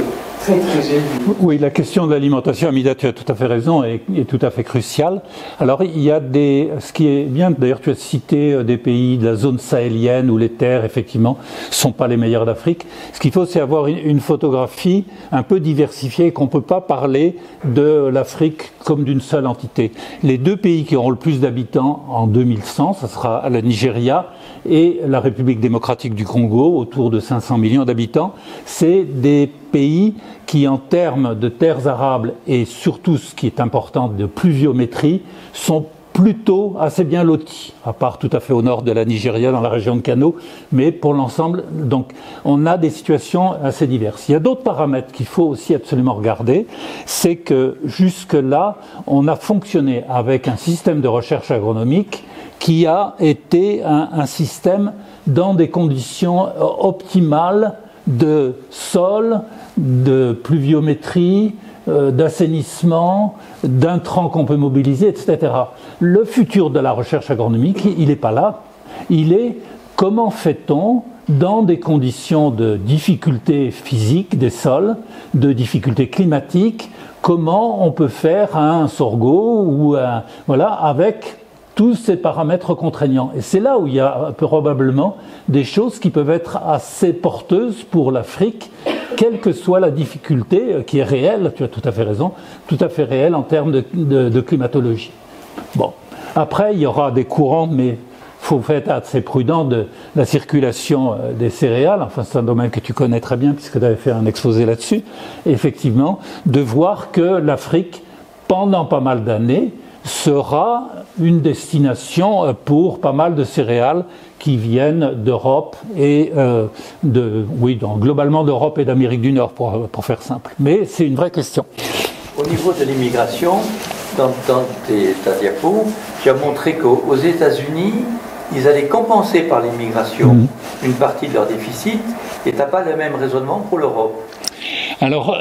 très élevés. Oui, la question de l'alimentation, Amida, tu as tout à fait raison, est tout à fait cruciale. Alors, il y a ce qui est bien, d'ailleurs, tu as cité des pays de la zone sahélienne où les terres, effectivement, ne sont pas les meilleures d'Afrique. Ce qu'il faut, c'est avoir une photographie un peu diversifiée, qu'on ne peut pas parler de l'Afrique comme d'une seule entité. Les 2 pays qui auront le plus d'habitants en 2100, ça sera le Nigeria et la République démocratique du Congo, autour de 500 millions d'habitants. C'est des pays qui, en termes de terres arables et surtout, ce qui est important, de pluviométrie, sont plutôt assez bien lotis, à part tout à fait au nord de la Nigeria, dans la région de Kano, mais pour l'ensemble, donc, on a des situations assez diverses. Il y a d'autres paramètres qu'il faut aussi absolument regarder, c'est que jusque-là, on a fonctionné avec un système de recherche agronomique qui a été un système dans des conditions optimales de sol, de pluviométrie, d'assainissement, d'intrants qu'on peut mobiliser, etc. Le futur de la recherche agronomique, il n'est pas là. Il est comment fait-on dans des conditions de difficultés physiques des sols, de difficultés climatiques, comment on peut faire un sorgho ou avec tous ces paramètres contraignants. Et c'est là où il y a probablement des choses qui peuvent être assez porteuses pour l'Afrique, quelle que soit la difficulté qui est réelle, tu as tout à fait raison, tout à fait réelle en termes de climatologie. Bon, après il y aura des courants, mais il faut être assez prudent de la circulation des céréales, enfin c'est un domaine que tu connais très bien puisque tu avais fait un exposé là-dessus, et effectivement, de voir que l'Afrique, pendant pas mal d'années, sera une destination pour pas mal de céréales qui viennent d'Europe et globalement d'Europe et d'Amérique du Nord pour faire simple. Mais c'est une vraie question. Au niveau de l'immigration, dans ta diapo, tu as montré qu'aux États-Unis, ils allaient compenser par l'immigration une partie de leur déficit, et tu n'as pas le même raisonnement pour l'Europe. Alors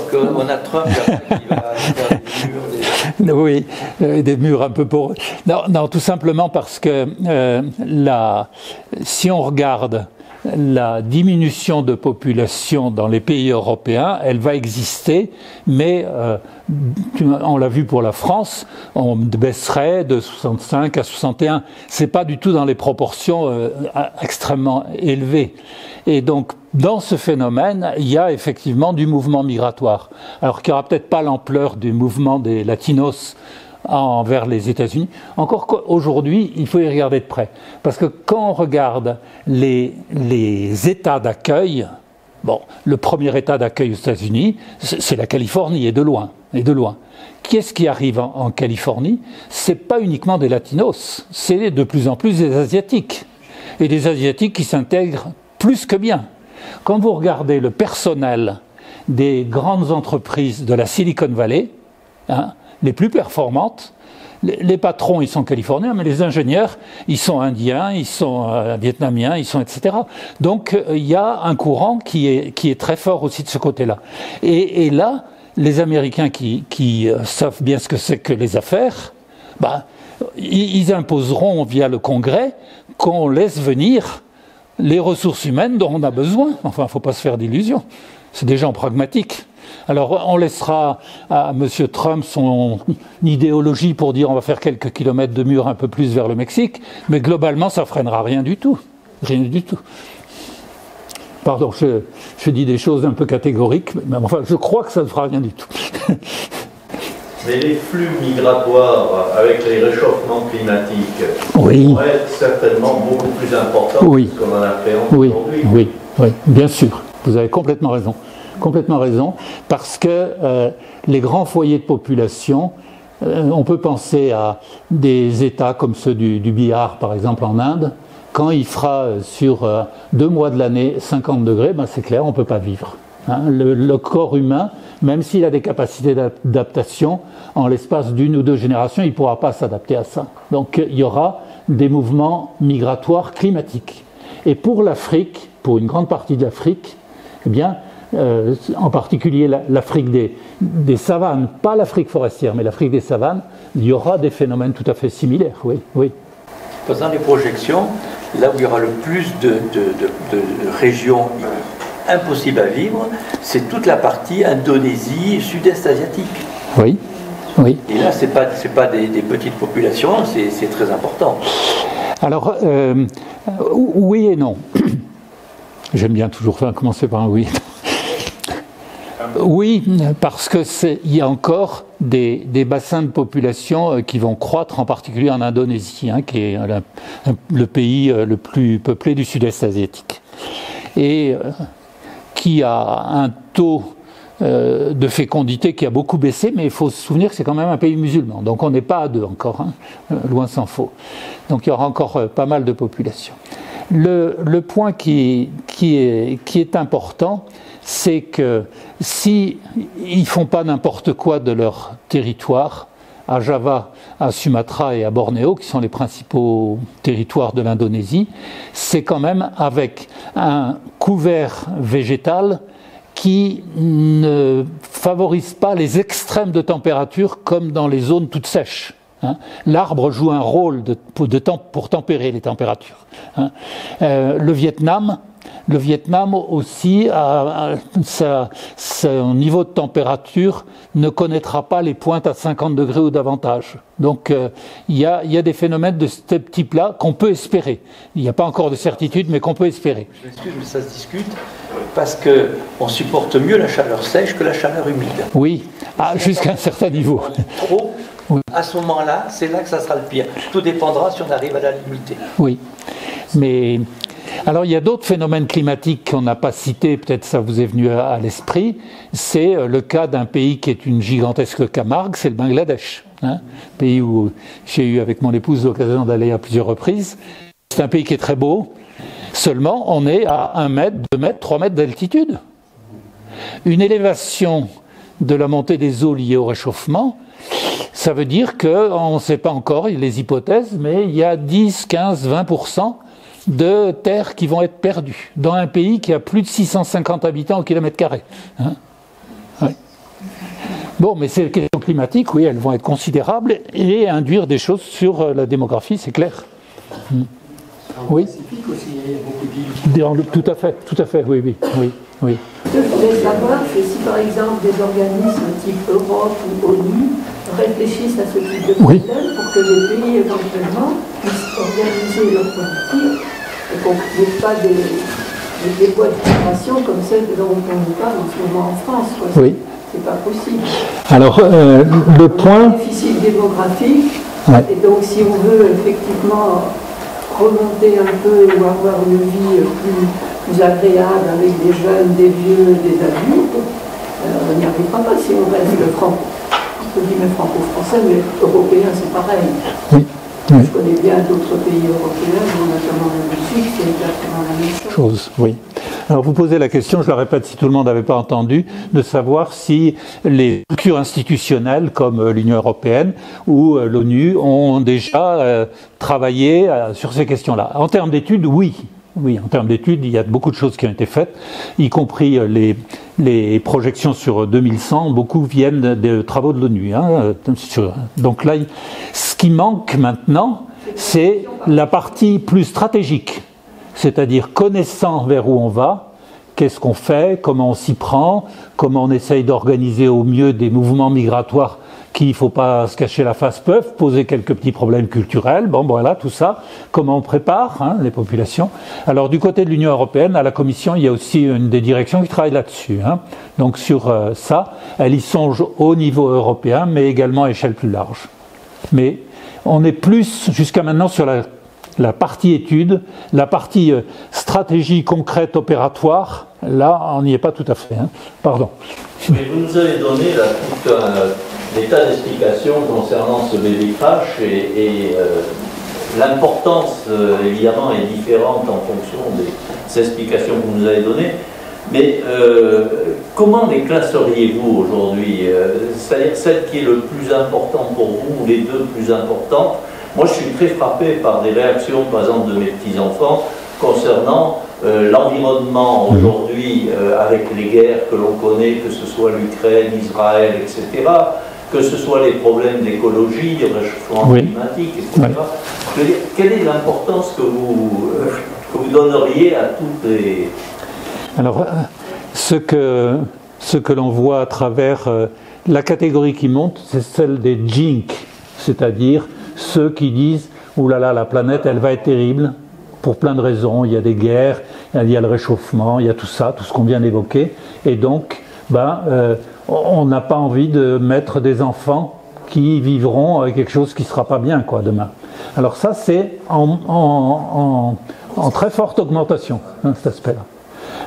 qu'on a Trump qui va faire des murs. Oui, des murs un peu poreux. Non, tout simplement parce que si on regarde la diminution de population dans les pays européens, elle va exister, mais on l'a vu pour la France, on baisserait de 65 à 61. C'est pas du tout dans les proportions extrêmement élevées. Et donc, dans ce phénomène, il y a effectivement du mouvement migratoire. Alors qu'il n'y aura peut-être pas l'ampleur du mouvement des latinos envers les États-Unis. Encore qu'aujourd'hui, il faut y regarder de près. Parce que quand on regarde les États d'accueil, bon, le premier État d'accueil aux États-Unis, c'est la Californie, et de loin. Qu'est-ce qui arrive en Californie? C'est pas uniquement des latinos, c'est de plus en plus des Asiatiques. Et des Asiatiques qui s'intègrent plus que bien. Quand vous regardez le personnel des grandes entreprises de la Silicon Valley, les plus performantes, les patrons, ils sont californiens, mais les ingénieurs, ils sont indiens, ils sont vietnamiens, ils sont etc. Donc, il y a un courant qui est très fort aussi de ce côté-là. Et là, les Américains qui savent bien ce que c'est que les affaires, ils imposeront via le Congrès qu'on laisse venir les ressources humaines dont on a besoin. Enfin, il ne faut pas se faire d'illusions. C'est des gens pragmatiques. Alors, on laissera à M. Trump son idéologie pour dire on va faire quelques kilomètres de murs un peu plus vers le Mexique, mais globalement, ça ne freinera rien du tout. Rien du tout. Pardon, je dis des choses un peu catégoriques, mais enfin, je crois que ça ne fera rien du tout. Mais les flux migratoires avec les réchauffements climatiques vont être certainement beaucoup plus importants que ce qu'on en appréhende aujourd'hui. Oui, bien sûr. Vous avez complètement raison. Complètement raison, parce que les grands foyers de population, on peut penser à des États comme ceux du Bihar, par exemple en Inde, quand il fera sur 2 mois de l'année 50 degrés, c'est clair, on ne peut pas vivre. Le corps humain, même s'il a des capacités d'adaptation, en l'espace d'1 ou 2 générations, il ne pourra pas s'adapter à ça. Donc il y aura des mouvements migratoires climatiques. Et pour l'Afrique, pour une grande partie de l'Afrique, eh bien, en particulier l'Afrique des savanes, pas l'Afrique forestière, mais l'Afrique des savanes, il y aura des phénomènes tout à fait similaires, oui. Faisant les projections, là où il y aura le plus de régions impossibles à vivre, c'est toute la partie Indonésie, sud-est asiatique. Oui. Et là, c'est pas des petites populations, c'est très important. Alors, oui et non. J'aime bien toujours commencer par un oui. Oui, parce qu'il y a encore des bassins de population qui vont croître, en particulier en Indonésie, qui est le pays le plus peuplé du sud-est asiatique. Et qui a un taux de fécondité qui a beaucoup baissé, mais il faut se souvenir que c'est quand même un pays musulman. Donc on n'est pas à 2 encore, loin s'en faut. Donc il y aura encore pas mal de population. Le point qui est important, c'est que si ils font pas n'importe quoi de leur territoire, à Java, à Sumatra et à Bornéo, qui sont les principaux territoires de l'Indonésie, c'est quand même avec un couvert végétal qui ne favorise pas les extrêmes de température comme dans les zones toutes sèches. L'arbre joue un rôle pour tempérer les températures. Le Vietnam aussi, son niveau de température ne connaîtra pas les pointes à 50 degrés ou davantage. Donc il y a des phénomènes de ce type-là qu'on peut espérer. Il n'y a pas encore de certitude, mais qu'on peut espérer. Je m'excuse, mais ça se discute parce qu'on supporte mieux la chaleur sèche que la chaleur humide. Oui, jusqu'à un certain niveau. Trop. À ce moment-là, c'est là que ça sera le pire. Tout dépendra si on arrive à la limiter. Oui, mais alors il y a d'autres phénomènes climatiques qu'on n'a pas cités, peut-être ça vous est venu à l'esprit. C'est le cas d'un pays qui est une gigantesque Camargue, c'est le Bangladesh. Pays où j'ai eu avec mon épouse l'occasion d'aller à plusieurs reprises. C'est un pays qui est très beau, seulement on est à 1 mètre, 2 mètres, 3 mètres d'altitude. Une élévation de la montée des eaux liées au réchauffement, ça veut dire qu'on ne sait pas encore les hypothèses, mais il y a 10, 15, 20% de terres qui vont être perdues dans un pays qui a plus de 650 habitants au kilomètre carré. Hein, ouais. Bon, mais ces questions climatiques, oui, elles vont être considérables et induire des choses sur la démographie, c'est clair. Oui. Tout à fait, oui. Je voulais savoir que si par exemple des organismes type Europe ou ONU réfléchissent à ce type de problème pour que les pays éventuellement puissent organiser leur politique et qu'on n'ait pas des voies de migration comme celles dont on nous parle en ce moment en France. Quoi. Oui. C'est pas possible. Alors, le point... Déficit démographique, et donc si on veut effectivement remonter un peu ou avoir une vie plus agréable avec des jeunes, des vieux, des adultes, on n'y arrivera pas si on reste le franco-français, mais européen c'est pareil. Oui. Je connais bien d'autres pays européens, notamment la Belgique, c'est exactement la même chose. Oui. Alors vous posez la question, je la répète si tout le monde n'avait pas entendu, de savoir si les structures institutionnelles comme l'Union européenne ou l'ONU ont déjà travaillé sur ces questions-là. En termes d'études, oui. Oui, en termes d'études, il y a beaucoup de choses qui ont été faites, y compris les projections sur 2100, beaucoup viennent des travaux de l'ONU. Hein, donc là, ce qui manque maintenant, c'est la partie plus stratégique, c'est-à-dire connaissant vers où on va, qu'est-ce qu'on fait, comment on s'y prend, comment on essaye d'organiser au mieux des mouvements migratoires qui, il ne faut pas se cacher la face, peuvent poser quelques petits problèmes culturels. Bon, voilà, tout ça. Comment on prépare les populations. Alors, du côté de l'Union européenne, à la Commission, il y a aussi une des directions qui travaille là-dessus. Donc, sur ça, elle y songe au niveau européen, mais également à échelle plus large. Mais on est plus, jusqu'à maintenant, sur la partie étude, la partie stratégie concrète opératoire. Là, on n'y est pas tout à fait. Pardon. Mais vous nous avez donné là, tout des tas d'explications concernant ce baby crash et l'importance évidemment est différente en fonction des explications que vous nous avez données. Mais comment les classeriez-vous aujourd'hui? C'est-à-dire celle qui est le plus important pour vous ou les deux plus importantes? Moi je suis très frappé par des réactions par exemple de mes petits-enfants concernant l'environnement aujourd'hui avec les guerres que l'on connaît, que ce soit l'Ukraine, Israël, etc., que ce soit les problèmes d'écologie, de réchauffement climatique, etc. Je veux dire, quelle est l'importance que vous donneriez à toutes les... Alors, ce que l'on voit à travers la catégorie qui monte, c'est celle des jinx, c'est-à-dire ceux qui disent « Ouh là là, la planète, elle va être terrible », pour plein de raisons. Il y a des guerres, il y a le réchauffement, il y a tout ça, tout ce qu'on vient d'évoquer. Et donc, on n'a pas envie de mettre des enfants qui vivront avec quelque chose qui ne sera pas bien demain. Alors ça, c'est en très forte augmentation, cet aspect-là.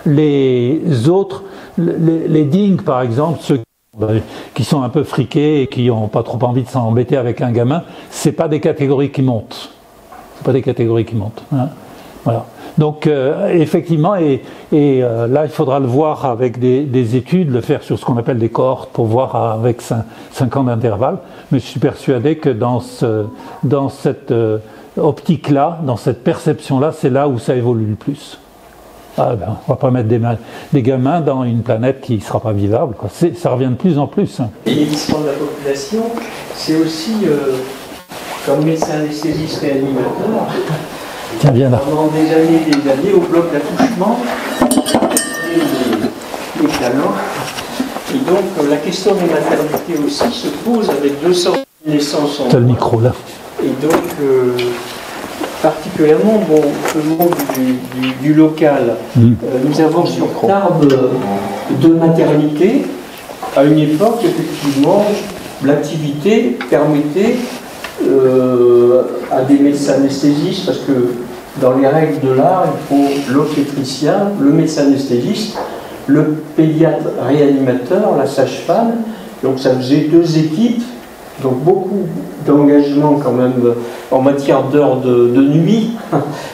Les autres, les dings par exemple, ceux qui sont un peu friqués et qui n'ont pas trop envie de s'embêter avec un gamin, c'est pas des catégories qui montent. C'est pas des catégories qui montent. Voilà. Donc effectivement, et là il faudra le voir avec des études, le faire sur ce qu'on appelle des cohortes pour voir avec 5 ans d'intervalle. Mais je suis persuadé que dans cette optique-là, dans cette perception-là, c'est là où ça évolue le plus. On ne va pas mettre des gamins dans une planète qui ne sera pas vivable. Ça revient de plus en plus. Et l'émission de la population, c'est aussi, comme médecin anesthésiste réanimateur, tiens, viens là. Pendant des années au bloc d'accouchement, les talents. Et donc la question des maternités aussi se pose avec 200 naissances en... T'as le micro là. Et donc, particulièrement, au monde du local, nous avons sur Tarbes 2 maternités. À une époque, effectivement, l'activité permettait à des médecins anesthésistes, parce que dans les règles de l'art, il faut l'obstétricien, le médecin anesthésiste, le pédiatre réanimateur, la sage-femme. Donc ça faisait 2 équipes, donc beaucoup d'engagement quand même en matière d'heures de nuit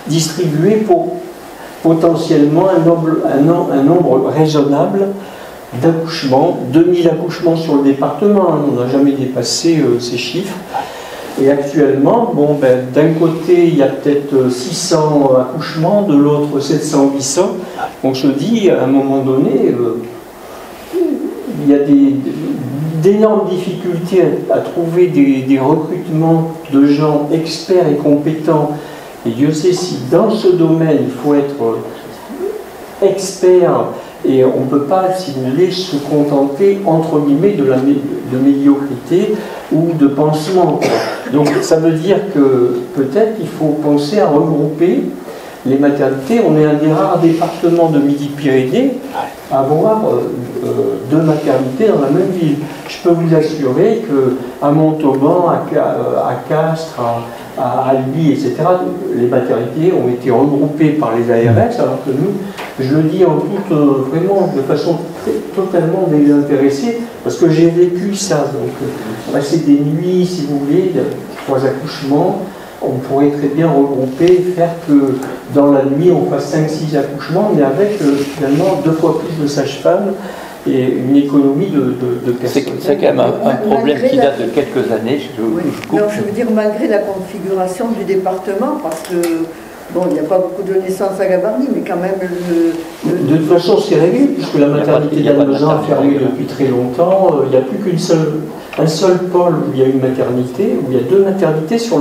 distribués pour potentiellement un nombre raisonnable d'accouchements, 2000 accouchements sur le département, hein, on n'a jamais dépassé ces chiffres. Et actuellement, bon, ben, d'un côté, il y a peut-être 600 accouchements, de l'autre 700-800. On se dit, à un moment donné, il y a d'énormes difficultés à trouver des recrutements de gens experts et compétents. Et Dieu sait si dans ce domaine, il faut être expert. Et on ne peut pas, si vous voulez, se contenter, entre guillemets, de médiocrité ou de pansement. Donc ça veut dire que peut-être il faut penser à regrouper les maternités. On est un des rares départements de Midi-Pyrénées à avoir 2 maternités dans la même ville. Je peux vous assurer qu'à Montauban, à Castres, à Albi, etc., les maternités ont été regroupées par les ARS, alors que nous, je le dis en toute, vraiment de façon totalement désintéressée, parce que j'ai vécu ça. Donc, c'est des nuits, si vous voulez, 3 accouchements. On pourrait très bien regrouper, faire que dans la nuit on fasse 5-6 accouchements, mais avec finalement 2 fois plus de sages-femmes et une économie de personnes. C'est quand même un problème qui date de quelques années. Je coupe. Non, je veux dire, malgré la configuration du département, parce que bon, il n'y a pas beaucoup de naissances à Gavarnie, mais quand même De toute façon, c'est réglé, puisque la maternité d'Almezan a fermé depuis très longtemps. Il n'y a plus un seul pôle où il y a une maternité, où il y a 2 maternités sur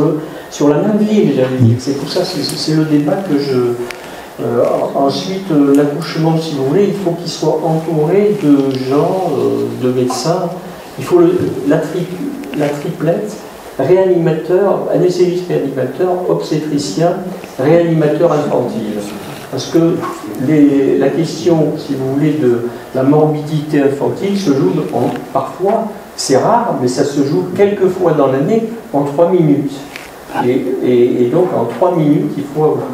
la même ville, j'allais dire. C'est pour ça, c'est le débat que je... ensuite, l'accouchement, si vous voulez, il faut qu'il soit entouré de gens, de médecins. Il faut la triplette, réanimateur, anesthésiste réanimateur, obstétricien, réanimateur infantile. Parce que la question, si vous voulez, de la morbidité infantile se joue parfois, c'est rare, mais ça se joue quelques fois dans l'année en 3 minutes. Et donc en 3 minutes, il faut avoir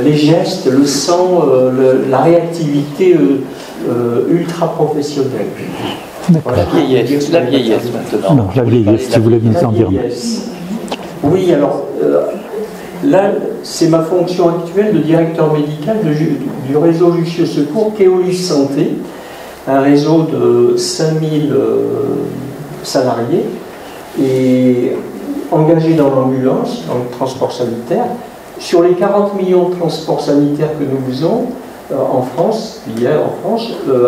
les gestes, le sang, la réactivité ultra professionnelle. Voilà. La vieillesse maintenant. Non, la vieillesse, si vous voulez nous en dire. Oui, alors là, c'est ma fonction actuelle de directeur médical du réseau Jussieu Secours Keolis Santé, un réseau de 5000 salariés et engagés dans l'ambulance, dans le transport sanitaire. Sur les 40 millions de transports sanitaires que nous faisons en France,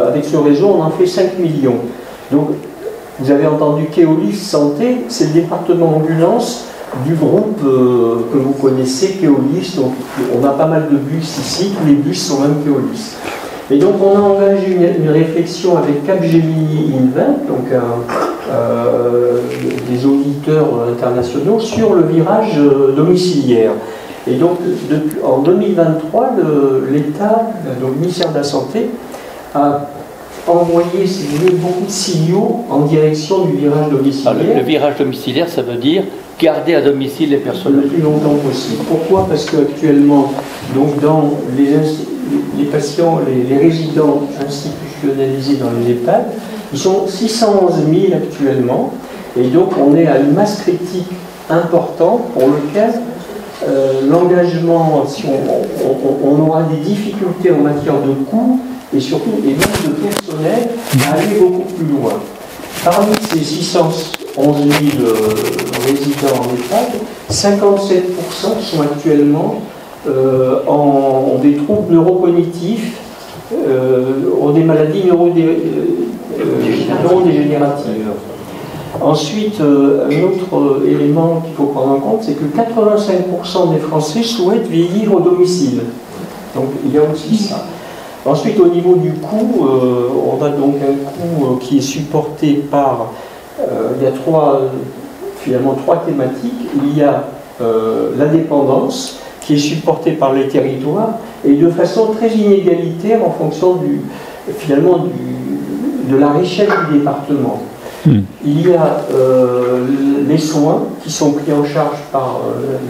avec ce réseau, on en fait 5 millions. Donc, vous avez entendu Keolis Santé, c'est le département ambulance du groupe que vous connaissez, Keolis. Donc, on a pas mal de bus ici, tous les bus sont même Keolis. Et donc, on a engagé une réflexion avec Capgemini Invent, donc des auditeurs internationaux, sur le virage domiciliaire. Et donc, en 2023, l'État, donc le ministère de la Santé, a envoyé, si vous voulez, beaucoup de signaux en direction du virage domiciliaire. Le virage domiciliaire, ça veut dire garder à domicile les personnes le plus longtemps possible. Pourquoi? Parce qu'actuellement, donc dans les patients, les résidents institutionnalisés dans les EHPAD, ils sont 611 000 actuellement, et donc on est à une masse critique importante pour lequel l'engagement, si on aura des difficultés en matière de coûts et surtout et même de personnel à aller beaucoup plus loin. Parmi ces 611 000 résidents en EHPAD, 57% sont actuellement ont des troubles neurocognitifs, ont des maladies neurodégénératives. Ensuite, un autre élément qu'il faut prendre en compte, c'est que 85% des Français souhaitent vieillir au domicile. Donc il y a aussi ça. Ensuite, au niveau du coût, on a donc un coût qui est supporté par... il y a finalement trois thématiques. Il y a la dépendance, qui est supportée par les territoires, et de façon très inégalitaire en fonction de la richesse du département. Il y a les soins qui sont pris en charge par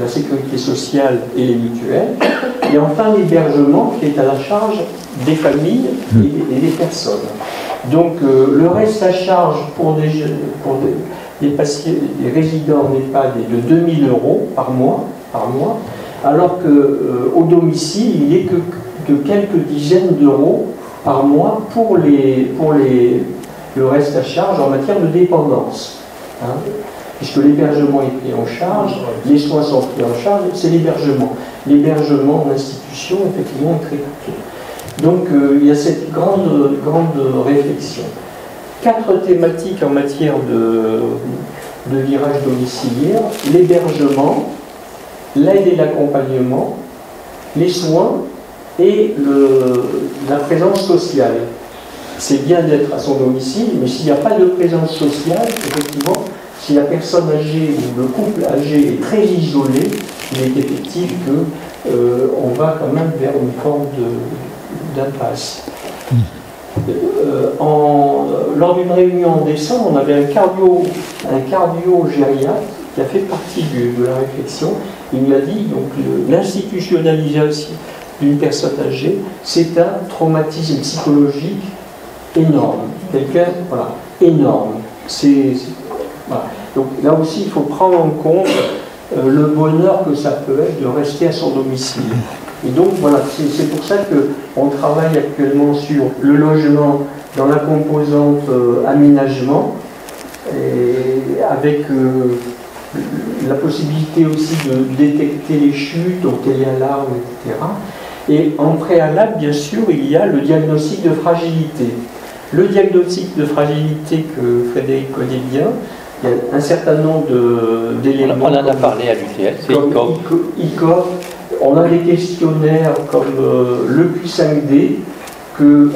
la sécurité sociale et les mutuelles, et enfin l'hébergement qui est à la charge des familles et des personnes. Donc le reste à charge pour des patients, des résidents en EHPAD est de 2 000 € par mois, alors qu'au domicile, il n'est que quelques dizaines d'euros par mois pour le reste à charge en matière de dépendance. Hein, puisque l'hébergement est pris en charge, les soins sont pris en charge, c'est l'hébergement. L'hébergement en institution, effectivement, est très coûteux. Donc il y a cette grande réflexion. 4 thématiques en matière de virage domiciliaire: l'hébergement, l'aide et l'accompagnement, les soins et la présence sociale. C'est bien d'être à son domicile, mais s'il n'y a pas de présence sociale, effectivement, si la personne âgée ou le couple âgé est très isolé, il est effectif qu'on va quand même vers une forme d'impasse. Lors d'une réunion en décembre, on avait un cardio-gériatre qui a fait partie de la réflexion. Il nous a dit donc l'institutionnalisation d'une personne âgée, c'est un traumatisme psychologique énorme. Quelqu'un, voilà, énorme. Voilà. Donc là aussi, il faut prendre en compte le bonheur que ça peut être de rester à son domicile. Et donc voilà, c'est pour ça qu'on travaille actuellement sur le logement dans la composante aménagement, et avec la possibilité aussi de détecter les chutes, donc téléalarme, etc. Et en préalable, bien sûr, il y a le diagnostic de fragilité. Le diagnostic de fragilité que Frédéric connaît bien, il y a un certain nombre d'éléments. On en a parlé à l'UTL, c'est ICOP. On a des questionnaires comme le Q5D,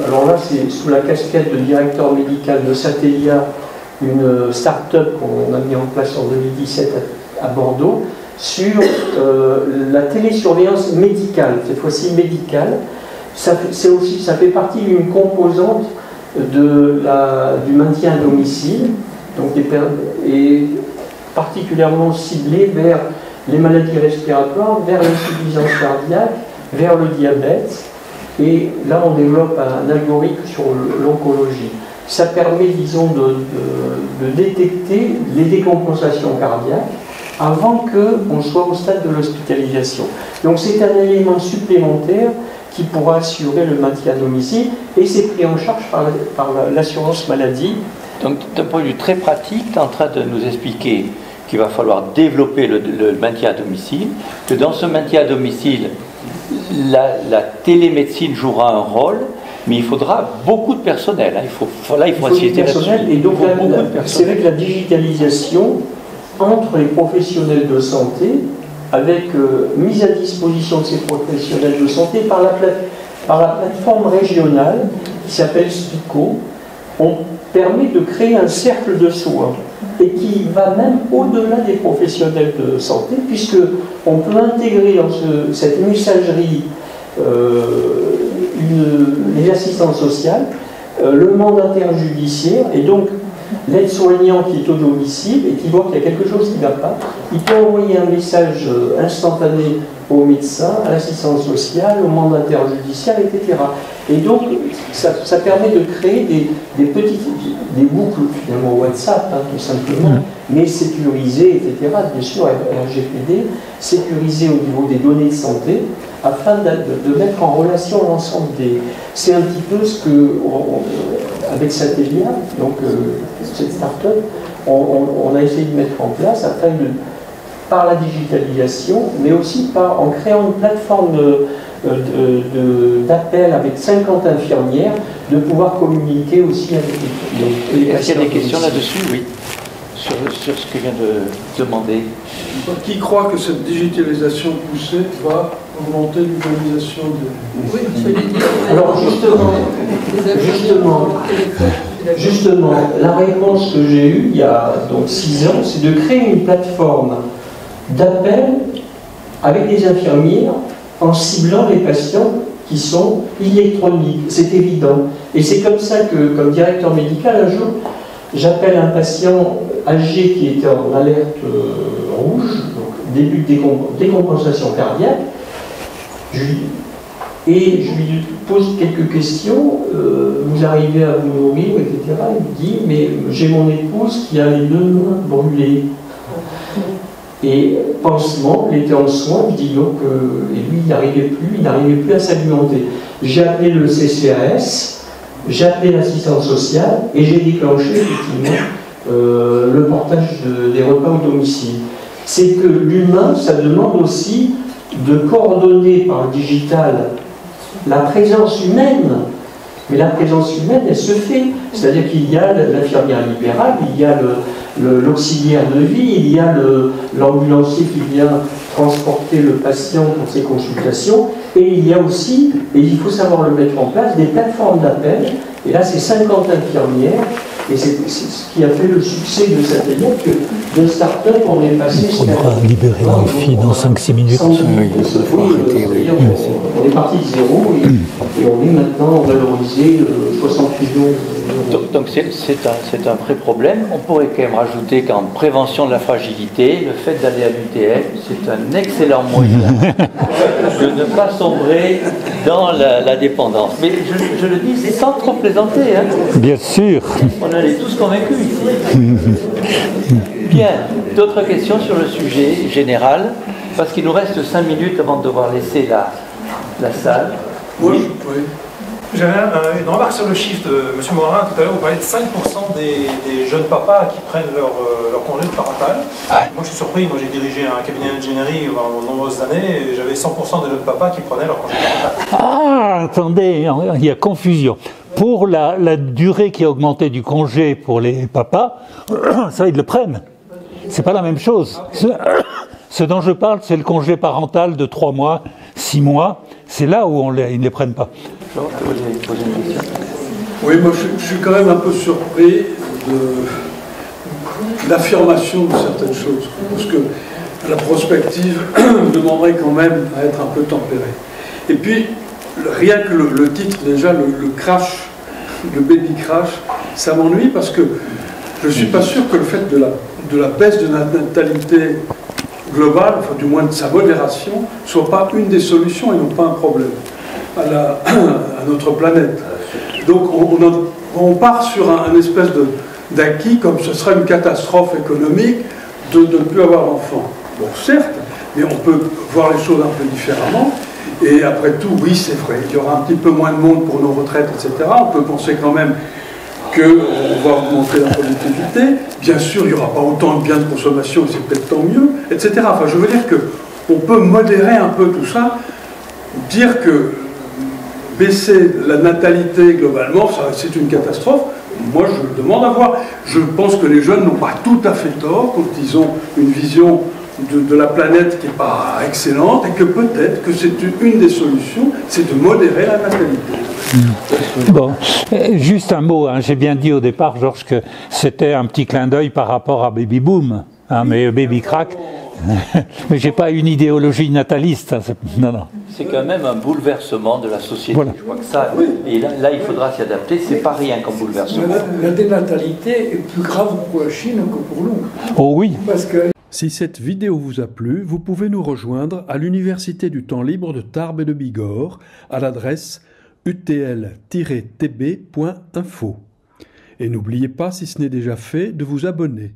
alors là c'est sous la casquette de directeur médical de Satellia, une start-up qu'on a mis en place en 2017 à Bordeaux, sur la télésurveillance médicale, cette fois-ci médicale. Ça fait partie d'une composante du maintien à domicile, donc et particulièrement ciblée vers les maladies respiratoires, vers l'insuffisance cardiaque, vers le diabète. Et là, on développe un algorithme sur l'oncologie. Ça permet, disons, de détecter les décompensations cardiaques avant qu'on soit au stade de l'hospitalisation. Donc c'est un élément supplémentaire qui pourra assurer le maintien à domicile, et c'est pris en charge par l'assurance maladie. Donc d'un point de vue très pratique, tu es en train de nous expliquer qu'il va falloir développer le maintien à domicile, que dans ce maintien à domicile, la télémédecine jouera un rôle, mais il faudra beaucoup de personnel. Hein. Il faut insister là-dessus. Et donc c'est avec la digitalisation entre les professionnels de santé, avec mise à disposition de ces professionnels de santé par la plateforme régionale qui s'appelle SPICO, on permet de créer un cercle de soins et qui va même au-delà des professionnels de santé, puisqu'on peut intégrer dans cette messagerie les assistantes sociales, le mandataire judiciaire, et donc l'aide-soignant qui est au domicile et qui voit qu'il y a quelque chose qui ne va pas, il peut envoyer un message instantané au médecin, à l'assistance sociale, au mandataire judiciaire, etc. Et donc, ça permet de créer des boucles, finalement, WhatsApp, hein, tout simplement, mais sécurisées, etc. Bien sûr, RGPD, sécurisées au niveau des données de santé, afin de mettre en relation l'ensemble des... C'est un petit peu ce que, avec Satellia, donc cette start-up, on a essayé de mettre en place afin par la digitalisation, mais aussi en créant une plateforme d'appel avec 50 infirmières, de pouvoir communiquer aussi avec les Est-ce qu'il y a des questions là-dessus? Oui. Sur ce que vient de demander. Qui croit que cette digitalisation poussée va augmenter l'utilisation de... Oui, je l'ai dit. Alors justement, la réponse que j'ai eue il y a donc 6 ans, c'est de créer une plateforme d'appel avec des infirmières en ciblant les patients qui sont électroniques, c'est évident. Et c'est comme ça que, comme directeur médical, un jour, j'appelle un patient âgé qui était en alerte rouge, donc début de décompensation cardiaque, et je lui pose quelques questions, vous arrivez à vous nourrir, etc. Il me dit, mais j'ai mon épouse qui a les 2 mains brûlées. Et pansement, il était en soins, je dis donc, et lui il n'arrivait plus à s'alimenter. J'ai appelé le CCRS, j'ai appelé l'assistance sociale et j'ai déclenché effectivement le portage des repas au domicile. C'est que l'humain, ça demande aussi de coordonner par le digital la présence humaine. Mais la présence humaine, elle se fait. C'est-à-dire qu'il y a l'infirmière libérale, il y a l'auxiliaire de vie, il y a l'ambulancier qui vient transporter le patient pour ses consultations, et il y a aussi, et il faut savoir le mettre en place, des plateformes d'appel. Et là, c'est 50 infirmières, et c'est ce qui a fait le succès de cette année, que de start-up, on est passé... Il faudra libérer les filles dans 5-6 minutes. On est parti de zéro, et on est maintenant valorisé 60 millions d'euros. Donc c'est un vrai problème. On pourrait quand même rajouter qu'en prévention de la fragilité, le fait d'aller à l'UTL, c'est un excellent moyen de ne pas sombrer dans la dépendance. Mais je le dis, c'est sans trop plaisanter. Hein. Bien sûr. On en est tous convaincus ici. Bien, d'autres questions sur le sujet général, parce qu'il nous reste 5 minutes avant de devoir laisser la salle. Oui. J'avais une remarque sur le chiffre de M. Morin. Tout à l'heure, vous parlez de 5% des jeunes papas qui prennent leur congé parental. Moi, je suis surpris. Moi, j'ai dirigé un cabinet d'ingénierie pendant de nombreuses années et j'avais 100% des jeunes papas qui prenaient leur congé parental. Ah, attendez, il y a confusion. Pour la durée qui a augmenté du congé pour les papas, ça, ils le prennent. C'est pas la même chose. Ce dont je parle, c'est le congé parental de 3 mois, 6 mois. C'est là où ils ne les prennent pas. Oui, moi je suis quand même un peu surpris de l'affirmation de certaines choses. Parce que la prospective demanderait quand même à être un peu tempérée. Et puis, rien que le titre, déjà, le crash, le baby crash, ça m'ennuie parce que je ne suis pas sûr que le fait de la baisse de la natalité globale, enfin du moins de sa modération, soit pas une des solutions et non pas un problème à notre planète. Donc on part sur un espèce d'acquis comme ce serait une catastrophe économique de ne plus avoir d'enfants. Bon, certes, mais on peut voir les choses un peu différemment. Et après tout, oui, c'est vrai, il y aura un petit peu moins de monde pour nos retraites, etc. On peut penser quand même qu'on va augmenter la productivité. Bien sûr, il n'y aura pas autant de biens de consommation, et c'est peut-être tant mieux, etc. Enfin, je veux dire qu'on peut modérer un peu tout ça, dire que baisser la natalité globalement, c'est une catastrophe. Moi, je le demande à voir. Je pense que les jeunes n'ont pas tout à fait tort quand ils ont une vision de la planète qui n'est pas excellente et que peut-être que c'est une des solutions, c'est de modérer la natalité. Bon, juste un mot, hein. J'ai bien dit au départ, Georges, que c'était un petit clin d'œil par rapport à Baby Boom, hein, mais Baby Crack. Mais j'ai pas une idéologie nataliste. Hein. Non. C'est quand même un bouleversement de la société. Voilà. Je crois que ça, et là il faudra s'y adapter. C'est pas rien comme bouleversement. La dénatalité est plus grave pour la Chine que pour nous. Oh oui. Parce que si cette vidéo vous a plu, vous pouvez nous rejoindre à l'Université du temps libre de Tarbes et de Bigorre à l'adresse utl-tb.info. Et n'oubliez pas, si ce n'est déjà fait, de vous abonner.